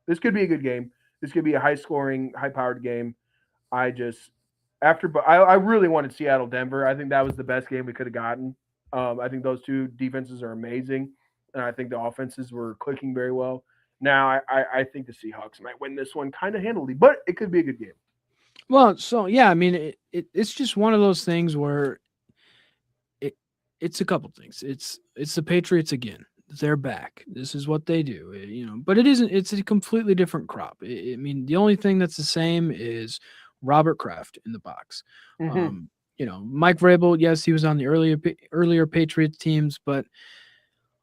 This could be a good game. This could be a high scoring, high powered game. I just but I really wanted Seattle Denver. I think that was the best game we could have gotten. I think those two defenses are amazing, and I think the offenses were clicking very well. Now I think the Seahawks might win this one kind of handily, but it could be a good game. Well, so yeah, I mean, it's just one of those things where it it's a couple things. It's the Patriots again. They're back. This is what they do, But it isn't. It's a completely different crop. I mean, the only thing that's the same is Robert Kraft in the box. Mm-hmm. Mike Vrabel. Yes, he was on the earlier Patriots teams, but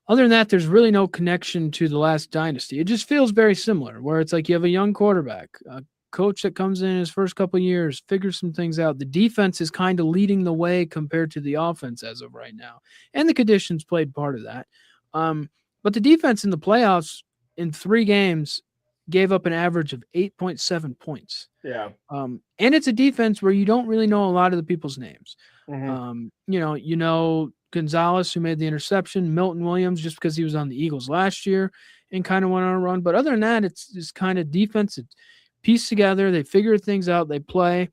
other than that, there's really no connection to the last dynasty. It just feels very similar, where it's like you have a young quarterback, a coach that comes in his first couple of years, figures some things out. The defense is kind of leading the way compared to the offense as of right now, and the conditions played part of that. But the defense in the playoffs in 3 games gave up an average of 8.7 points. Yeah. And it's a defense where you don't really know a lot of the people's names. Mm-hmm. Gonzalez, who made the interception, Milton Williams, just because he was on the Eagles last year and kind of went on a run. But other than that, it's just kind of defense. It's pieced together. They figure things out. They play.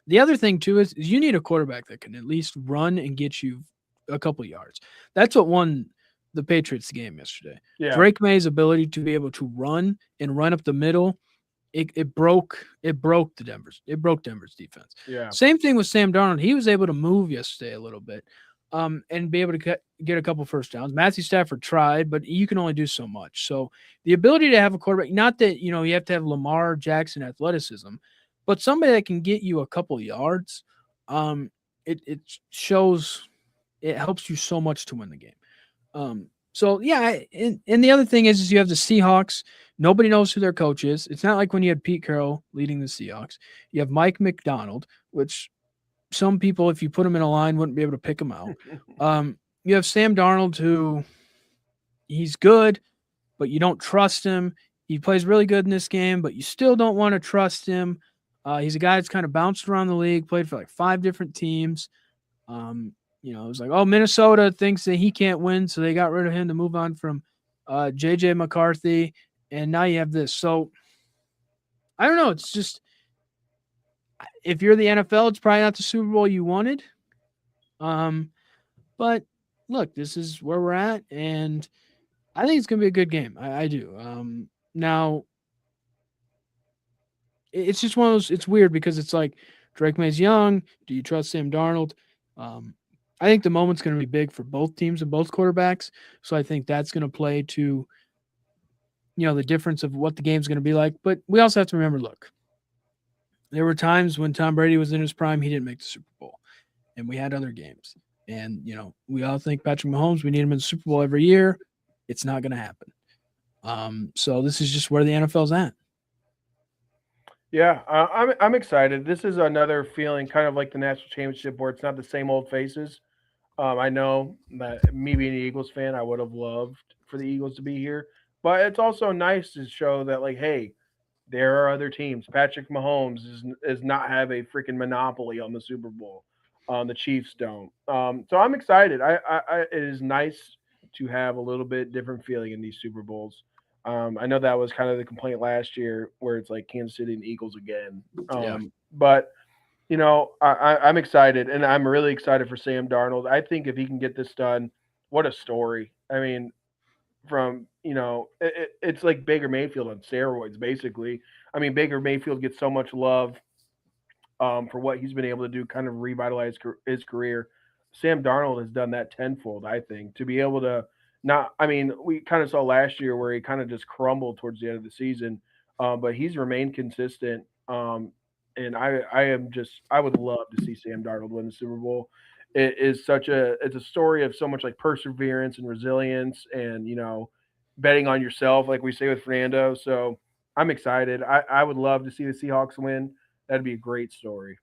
The other thing, too, is you need a quarterback that can at least run and get you a couple yards. That's what won the Patriots the game yesterday. Yeah. Drake May's ability to be able to run and run up the middle, it broke Denver's defense. Yeah. Same thing with Sam Darnold. He was able to move yesterday a little bit, and be able to get a couple first downs. Matthew Stafford tried, but you can only do so much. So the ability to have a quarterback, not that you have to have Lamar Jackson athleticism, but somebody that can get you a couple yards, it shows. It helps you so much to win the game. So yeah, and the other thing is you have the Seahawks. Nobody knows who their coach is. It's not like when you had Pete Carroll leading the Seahawks. You have Mike McDonald, which some people, if you put him in a line, wouldn't be able to pick him out. You have Sam Darnold, who he's good, but you don't trust him. He plays really good in this game, but you still don't want to trust him. He's a guy that's kind of bounced around the league, played for like 5 different teams. It was like, Minnesota thinks that he can't win, so they got rid of him to move on from J.J. McCarthy, and now you have this. So, I don't know. It's just, if you're the NFL, it's probably not the Super Bowl you wanted. But, look, this is where we're at, and I think it's going to be a good game. I do. Now, it's just one of those, it's weird because it's like, Drake May's young. Do you trust Sam Darnold? I think the moment's going to be big for both teams and both quarterbacks. So I think that's going to play to, the difference of what the game's going to be like. But we also have to remember, look, there were times when Tom Brady was in his prime, he didn't make the Super Bowl. And we had other games. And, we all think Patrick Mahomes, we need him in the Super Bowl every year. It's not going to happen. So this is just where the NFL's at. Yeah, I'm excited. This is another feeling, kind of like the national championship, where it's not the same old faces. I know that me being an Eagles fan, I would have loved for the Eagles to be here, but it's also nice to show that, like, hey, There are other teams. Patrick Mahomes is not have a freaking monopoly on the Super Bowl. The Chiefs don't. So I'm excited. It is nice to have a little bit different feeling in these Super Bowls. I know that was kind of the complaint last year, where it's like Kansas City and Eagles again. Yeah. But I'm excited, and I'm really excited for Sam Darnold. I think if he can get this done, what a story! I mean, from it's like Baker Mayfield on steroids, basically. I mean, Baker Mayfield gets so much love for what he's been able to do, kind of revitalize his career. Sam Darnold has done that tenfold, I think, to be able to not. I mean, we kind of saw last year where he kind of just crumbled towards the end of the season, but he's remained consistent. And I would love to see Sam Darnold win the Super Bowl. It's a story of so much like perseverance and resilience, and betting on yourself, like we say with Fernando. So I'm excited. I would love to see the Seahawks win. That'd be a great story.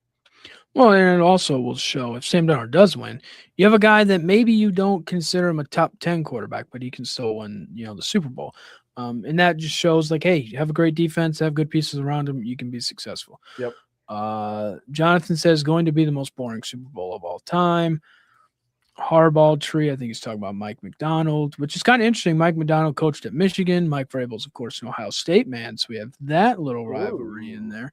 Well, and it also will show if Sam Darnold does win, you have a guy that maybe you don't consider him a top 10 quarterback, but he can still win, the Super Bowl. And that just shows like, hey, you have a great defense, have good pieces around him, you can be successful. Yep. Jonathan says going to be the most boring Super Bowl of all time. Harbaugh tree, I think he's talking about Mike McDonald, which is kind of interesting. Mike McDonald coached at Michigan. Mike Vrabel's, of course, an Ohio State man, so we have that little rivalry in there.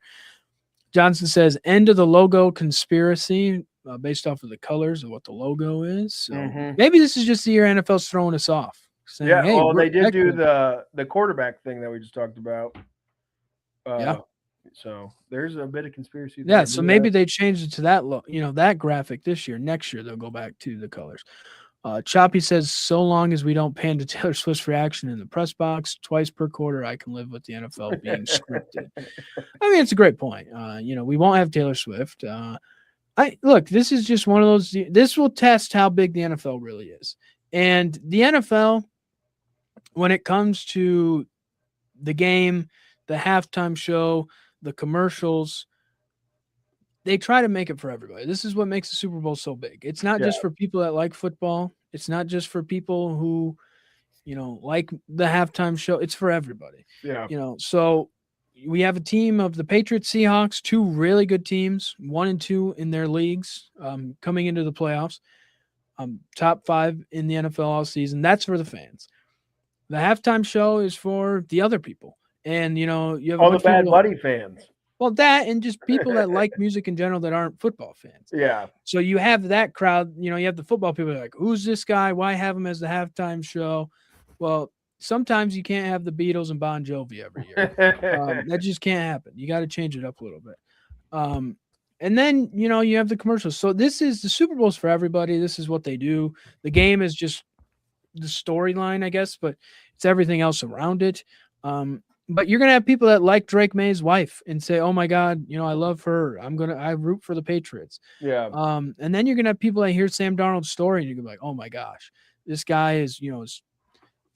Johnson says, end of the logo conspiracy based off of the colors of what the logo is. So maybe this is just the year NFL's throwing us off. Saying, yeah, hey, well, they did do the quarterback thing that we just talked about. Yeah. So there's a bit of conspiracy there. Yeah, so maybe they changed it to that that graphic this year. Next year, they'll go back to the colors. Choppy says, so long as we don't pan to Taylor Swift's reaction in the press box twice per quarter, I can live with the NFL being scripted. I mean, it's a great point. We won't have Taylor Swift. This is just one of those. This will test how big the NFL really is. And the NFL, when it comes to the game, the halftime show, the commercials, they try to make it for everybody. This is what makes the Super Bowl so big. It's not just for people that like football. It's not just for people who, like the halftime show. It's for everybody. Yeah. So we have a team of the Patriots, Seahawks, two really good teams, 1 and 2 in their leagues, coming into the playoffs. Top 5 in the NFL all season. That's for the fans. The halftime show is for the other people. And, you have all the Bad Buddy fans. Well, that and just people that like music in general that aren't football fans. Yeah. So you have that crowd, you have the football people like, who's this guy? Why have him as the halftime show? Well, sometimes you can't have the Beatles and Bon Jovi every year. That just can't happen. You got to change it up a little bit. And then, you have the commercials. So this is the Super Bowl's for everybody. This is what they do. The game is just the storyline, I guess, but it's everything else around it. But you're going to have people that like Drake May's wife and say, oh my God, I love her. I root for the Patriots. Yeah. And then you're going to have people that hear Sam Darnold's story and you're going to be like, oh my gosh, this guy is, is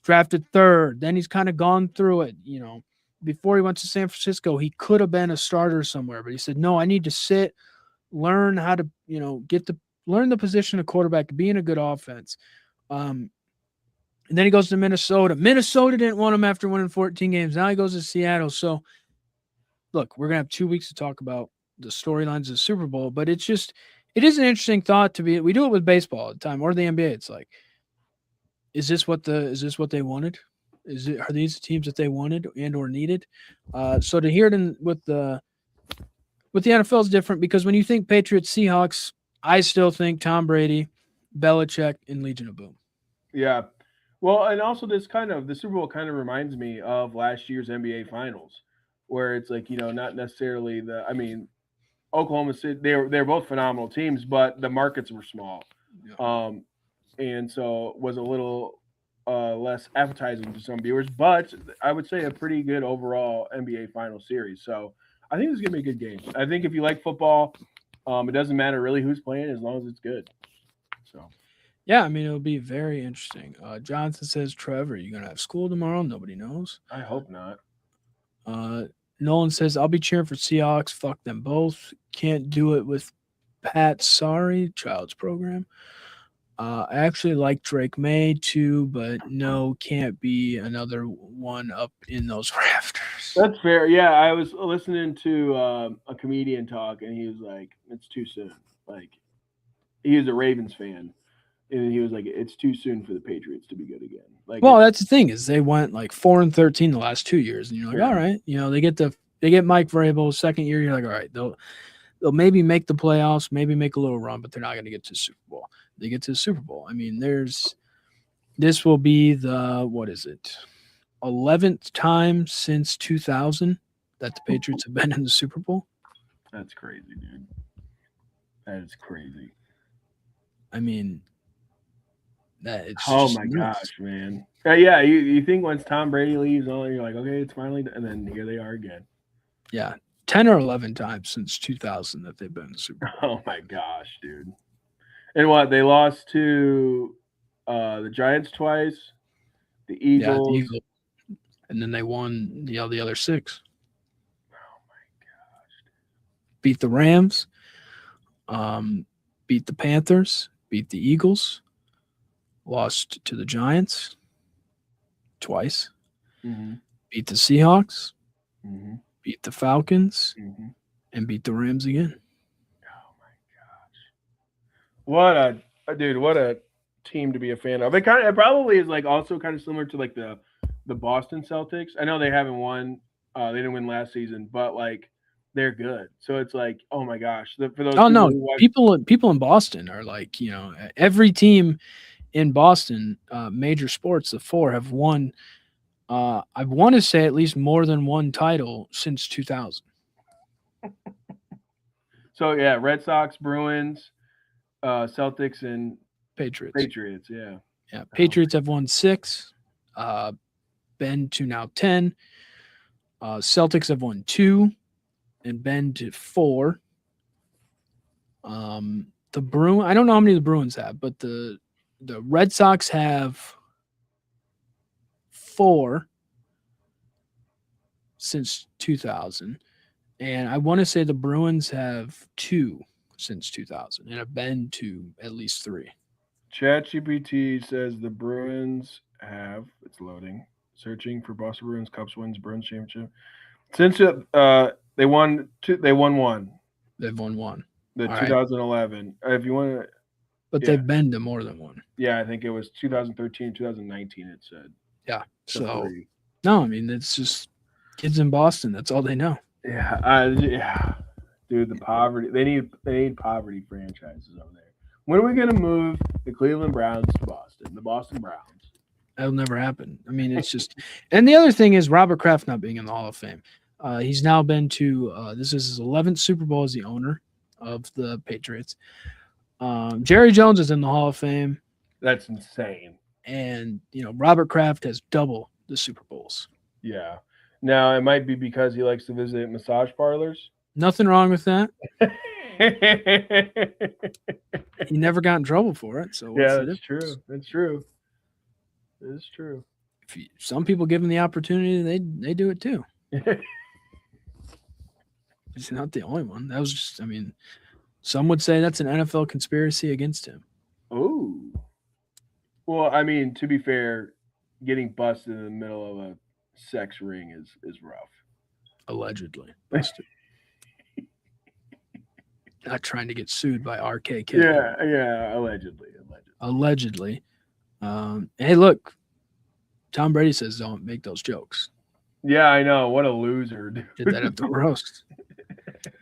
drafted 3rd. Then he's kind of gone through it. Before he went to San Francisco, he could have been a starter somewhere, but he said, no, I need to sit, learn how to, learn the position of quarterback, be in a good offense. And then he goes to Minnesota. Minnesota didn't want him after winning 14 games. Now he goes to Seattle. So, look, we're going to have 2 weeks to talk about the storylines of the Super Bowl, but it is an interesting thought to be. We do it with baseball all the time or the NBA. It's like, is this what they wanted? Are these the teams that they wanted and or needed? So to hear it with the NFL is different because when you think Patriots, Seahawks, I still think Tom Brady, Belichick, and Legion of Boom. Yeah. Well, and also the Super Bowl kind of reminds me of last year's NBA Finals, where it's like, not necessarily Oklahoma City, they're both phenomenal teams, but the markets were small. Yeah. And so it was a little less appetizing to some viewers, but I would say a pretty good overall NBA Finals series. So I think this is going to be a good game. I think if you like football, it doesn't matter really who's playing as long as it's good. So. Yeah, it'll be very interesting. Johnson says, Trevor, are you going to have school tomorrow? Nobody knows. I hope not. Nolan says, I'll be cheering for Seahawks. Fuck them both. Can't do it with Pat. Sorry. Child's program. I actually like Drake May too, but no, can't be another one up in those rafters. That's fair. Yeah, I was listening to a comedian talk, and he was like, "It's too soon." Like he was a Ravens fan, and he was like, "It's too soon for the Patriots to be good again." Like Well, it's that's the thing is they went like 4-13 the last 2 years, and you're like, yeah, all right, they get Mike Vrabel second year. You're like, all right, they'll maybe make the playoffs, maybe make a little run, but they're not going to get to the Super Bowl. They get to the Super Bowl. I mean, this will be the what is it, 11th time since 2000 that the Patriots have been in the Super Bowl. that's crazy, dude. That is crazy. I mean, that it's Oh just my nuts. gosh, man. Yeah, you think once Tom Brady leaves, you're like, okay, it's finally, and then here they are again. Yeah, 10 or 11 times since 2000 that they've been in the Super Bowl. Oh my gosh, dude. And what they lost to the Giants twice, the Yeah, the Eagles. Eagles, and then they won the other six. Oh my Beat the Rams, beat the Panthers, beat the Eagles, lost to the Giants twice, gosh. beat the Seahawks, Mm-hmm. beat the Falcons, Mm-hmm. and beat the Rams again. Oh my gosh. Dude, what a team to be a fan of. It probably is like also kind of similar to like the Boston Celtics. I know they haven't won they didn't win last season, but like they're good. So it's like, oh my gosh. For those Oh people no, who watch people in Boston are like every team in Boston, major sports, the four have won. I want to say at least more than one title since 2000. so yeah, Red Sox, Bruins, Celtics and Patriots. Patriots, yeah. Yeah, Patriots have won 6. Been to now 10. Celtics have won 2 and been to 4. The Bruins, I don't know how many the Bruins have, but the Red Sox have 4 since 2000, and I want to say the Bruins have 2 since 2000 and have been to at least 3. ChatGPT says the Bruins have it's loading. Searching for Boston Bruins Cups wins Bruins championship. Since they won one. They've won 1. The All right. 2011. If you want to But yeah. they've been to more than 1. Yeah, I think it was 2013, 2019 it said. Yeah. The So 3. no, I mean it's just kids in Boston. That's all they know. Yeah. Dude, the poverty. They need poverty franchises over there. When are we gonna move the Cleveland Browns to Boston? The Boston Browns. That'll never happen. I mean, it's just. And the other thing is Robert Kraft not being in the Hall of Fame. He's now been to. This is his 11th Super Bowl as the owner of the Patriots. Jerry Jones is in the Hall of Fame, That's insane. and Robert Kraft has double the Super Bowls. Yeah. Now it might be because he likes to visit massage parlors. Nothing wrong with that. He never got in trouble for it. So yeah, that's true. That's true. It's true. Some people give him the opportunity, they do it too. He's not the only one. That was just, I mean, some would say that's an NFL conspiracy against him. Oh. Well, I mean, to be fair, getting busted in the middle of a sex ring is rough. Allegedly busted. Not trying to get sued by RKK. Yeah, allegedly. Hey, look, Tom Brady says don't make those jokes. Yeah, I know. What a loser, dude. Did that at the roast.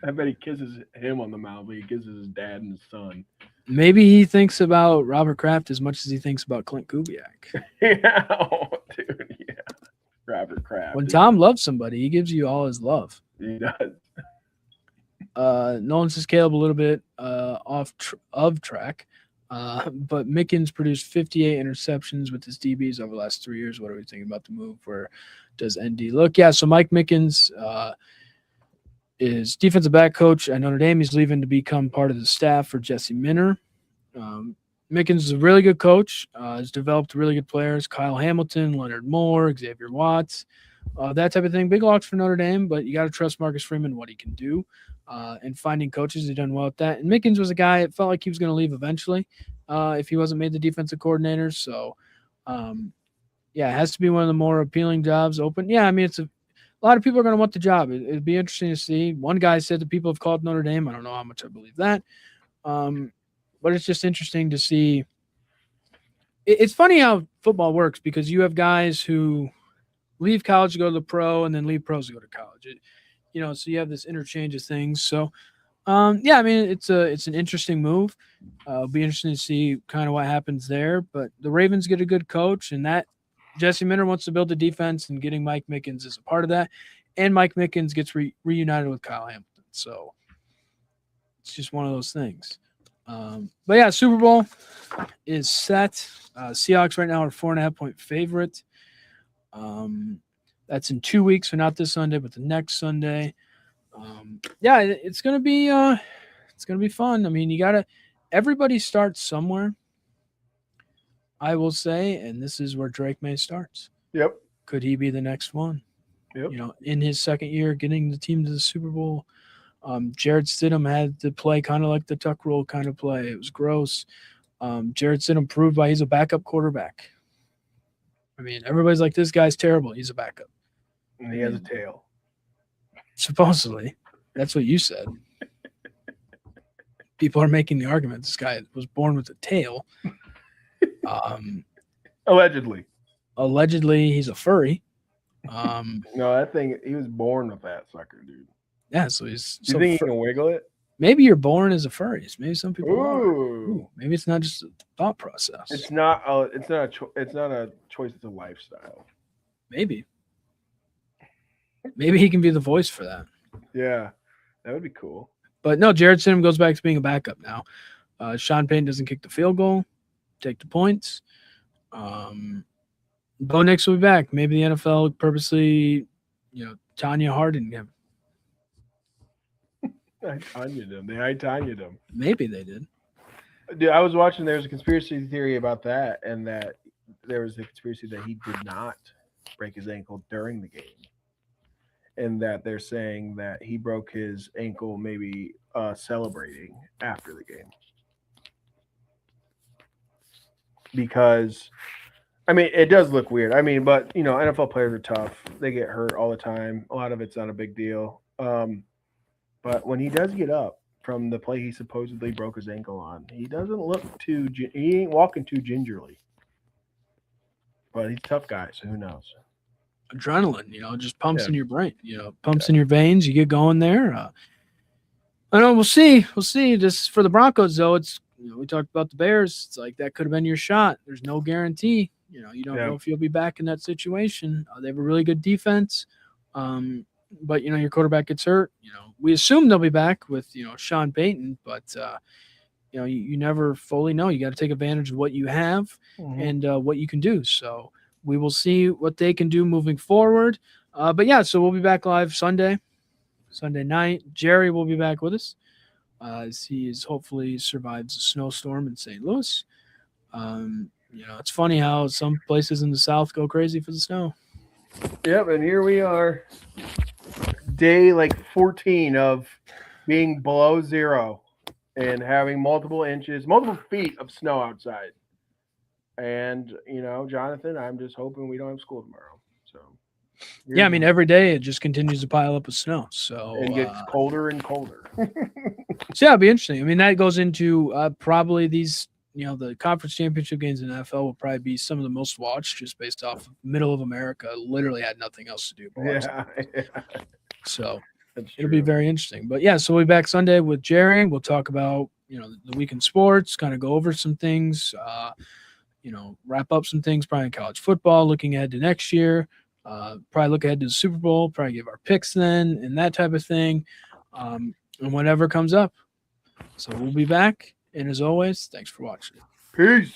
I bet he kisses him on the mouth, but he kisses his dad and his son. Maybe he thinks about Robert Kraft as much as he thinks about Clint Kubiak. Yeah, dude, yeah. Robert Kraft. When Tom loves somebody, he gives you all his love. He does. Nolan says Caleb a little bit off track, but Mickens produced 58 interceptions with his DBs over the last 3 years. What are we thinking about the move? Where does ND look? Yeah, so Mike Mickens is defensive back coach at Notre Dame. He's leaving to become part of the staff for Jesse Minner. Mickens is a really good coach. Has developed really good players. Kyle Hamilton, Leonard Moore, Xavier Watts, that type of thing. Big loss for Notre Dame, but you got to trust Marcus Freeman, what he can do. And finding coaches, he's done well at that. And Mickens was a guy, it felt like he was going to leave eventually. if he wasn't made the defensive coordinator. So, yeah, it has to be one of the more appealing jobs open. Yeah, I mean, a lot of people are going to want the job. It'd be interesting to see. One guy said the people have called Notre Dame. I don't know how much I believe that. But it's just interesting to see. It's funny how football works because you have guys who leave college to go to the pro and then leave pros to go to college. So you have this interchange of things. So, yeah, I mean, it's an interesting move. It'll be interesting to see kind of what happens there. But the Ravens get a good coach, and that Jesse Minter wants to build a defense, and getting Mike Mickens is a part of that. And Mike Mickens gets reunited with Kyle Hamilton. So it's just one of those things. But yeah, Super Bowl is set. Seahawks right now are 4.5-point favorite. That's in 2 weeks, so not this Sunday, but the next Sunday. Yeah, it's gonna be fun. I mean, everybody starts somewhere. I will say, and this is where Drake May starts. Yep. Could he be the next one? Yep. In his second year, getting the team to the Super Bowl. Jared Stidham had to play kind of like the tuck rule kind of play. It was gross. Jared Stidham proved why he's a backup quarterback. I mean, everybody's like, this guy's terrible. He's a backup. And he has a tail. Supposedly. That's what you said. People are making the argument this guy was born with a tail. Allegedly. Allegedly, he's a furry. No, that thing, he was born with that sucker, dude. Yeah, so he's. You think he can wiggle it? Maybe you're born as a furry. Maybe some people are. Ooh. Maybe it's not just a thought process. It's not a choice. It's a lifestyle. Maybe he can be the voice for that. Yeah, that would be cool. But no, Jared Stidham goes back to being a backup now. Sean Payton doesn't kick the field goal, take the points. Bo Nix will be back. Maybe the NFL purposely, Tanya hardened him. I Tanya'd him. They Tanya'd him. Maybe they did. Dude, I was watching. There's a conspiracy theory about that, and that there was a conspiracy that he did not break his ankle during the game, and that they're saying that he broke his ankle maybe celebrating after the game. Because, I mean, it does look weird. I mean, but, NFL players are tough. They get hurt all the time. A lot of it's not a big deal. But when he does get up from the play he supposedly broke his ankle on, he doesn't look he ain't walking too gingerly. But he's a tough guy, so who knows? Adrenaline, just pumps in your brain, pumps in your veins. You get going there. I know we'll see. Just for the Broncos, though, it's, we talked about the Bears. It's like that could have been your shot. There's no guarantee. You don't know if you'll be back in that situation. They have a really good defense. But, your quarterback gets hurt. We assume they'll be back with, Sean Payton, but, you never fully know. You got to take advantage of what you have and what you can do. So we will see what they can do moving forward. But, yeah, so we'll be back live Sunday night. Jerry will be back with us as he hopefully survives a snowstorm in St. Louis. It's funny how some places in the South go crazy for the snow. Yep, and here we are. Day 14 of being below zero and having multiple feet of snow outside. And, Jonathan, I'm just hoping we don't have school tomorrow. So, yeah, I mean, every day it just continues to pile up with snow. So it gets colder and colder. So, yeah, it'll be interesting. I mean, that goes into probably these, the conference championship games in the NFL will probably be some of the most watched just based off middle of America. Literally had nothing else to do. Yeah. So it'll be very interesting. But yeah, so we'll be back Sunday with Jerry. We'll talk about, the week in sports, kind of go over some things, wrap up some things, probably in college football, looking ahead to next year, probably look ahead to the Super Bowl, probably give our picks then and that type of thing. And whatever comes up. So we'll be back. And as always, thanks for watching. Peace.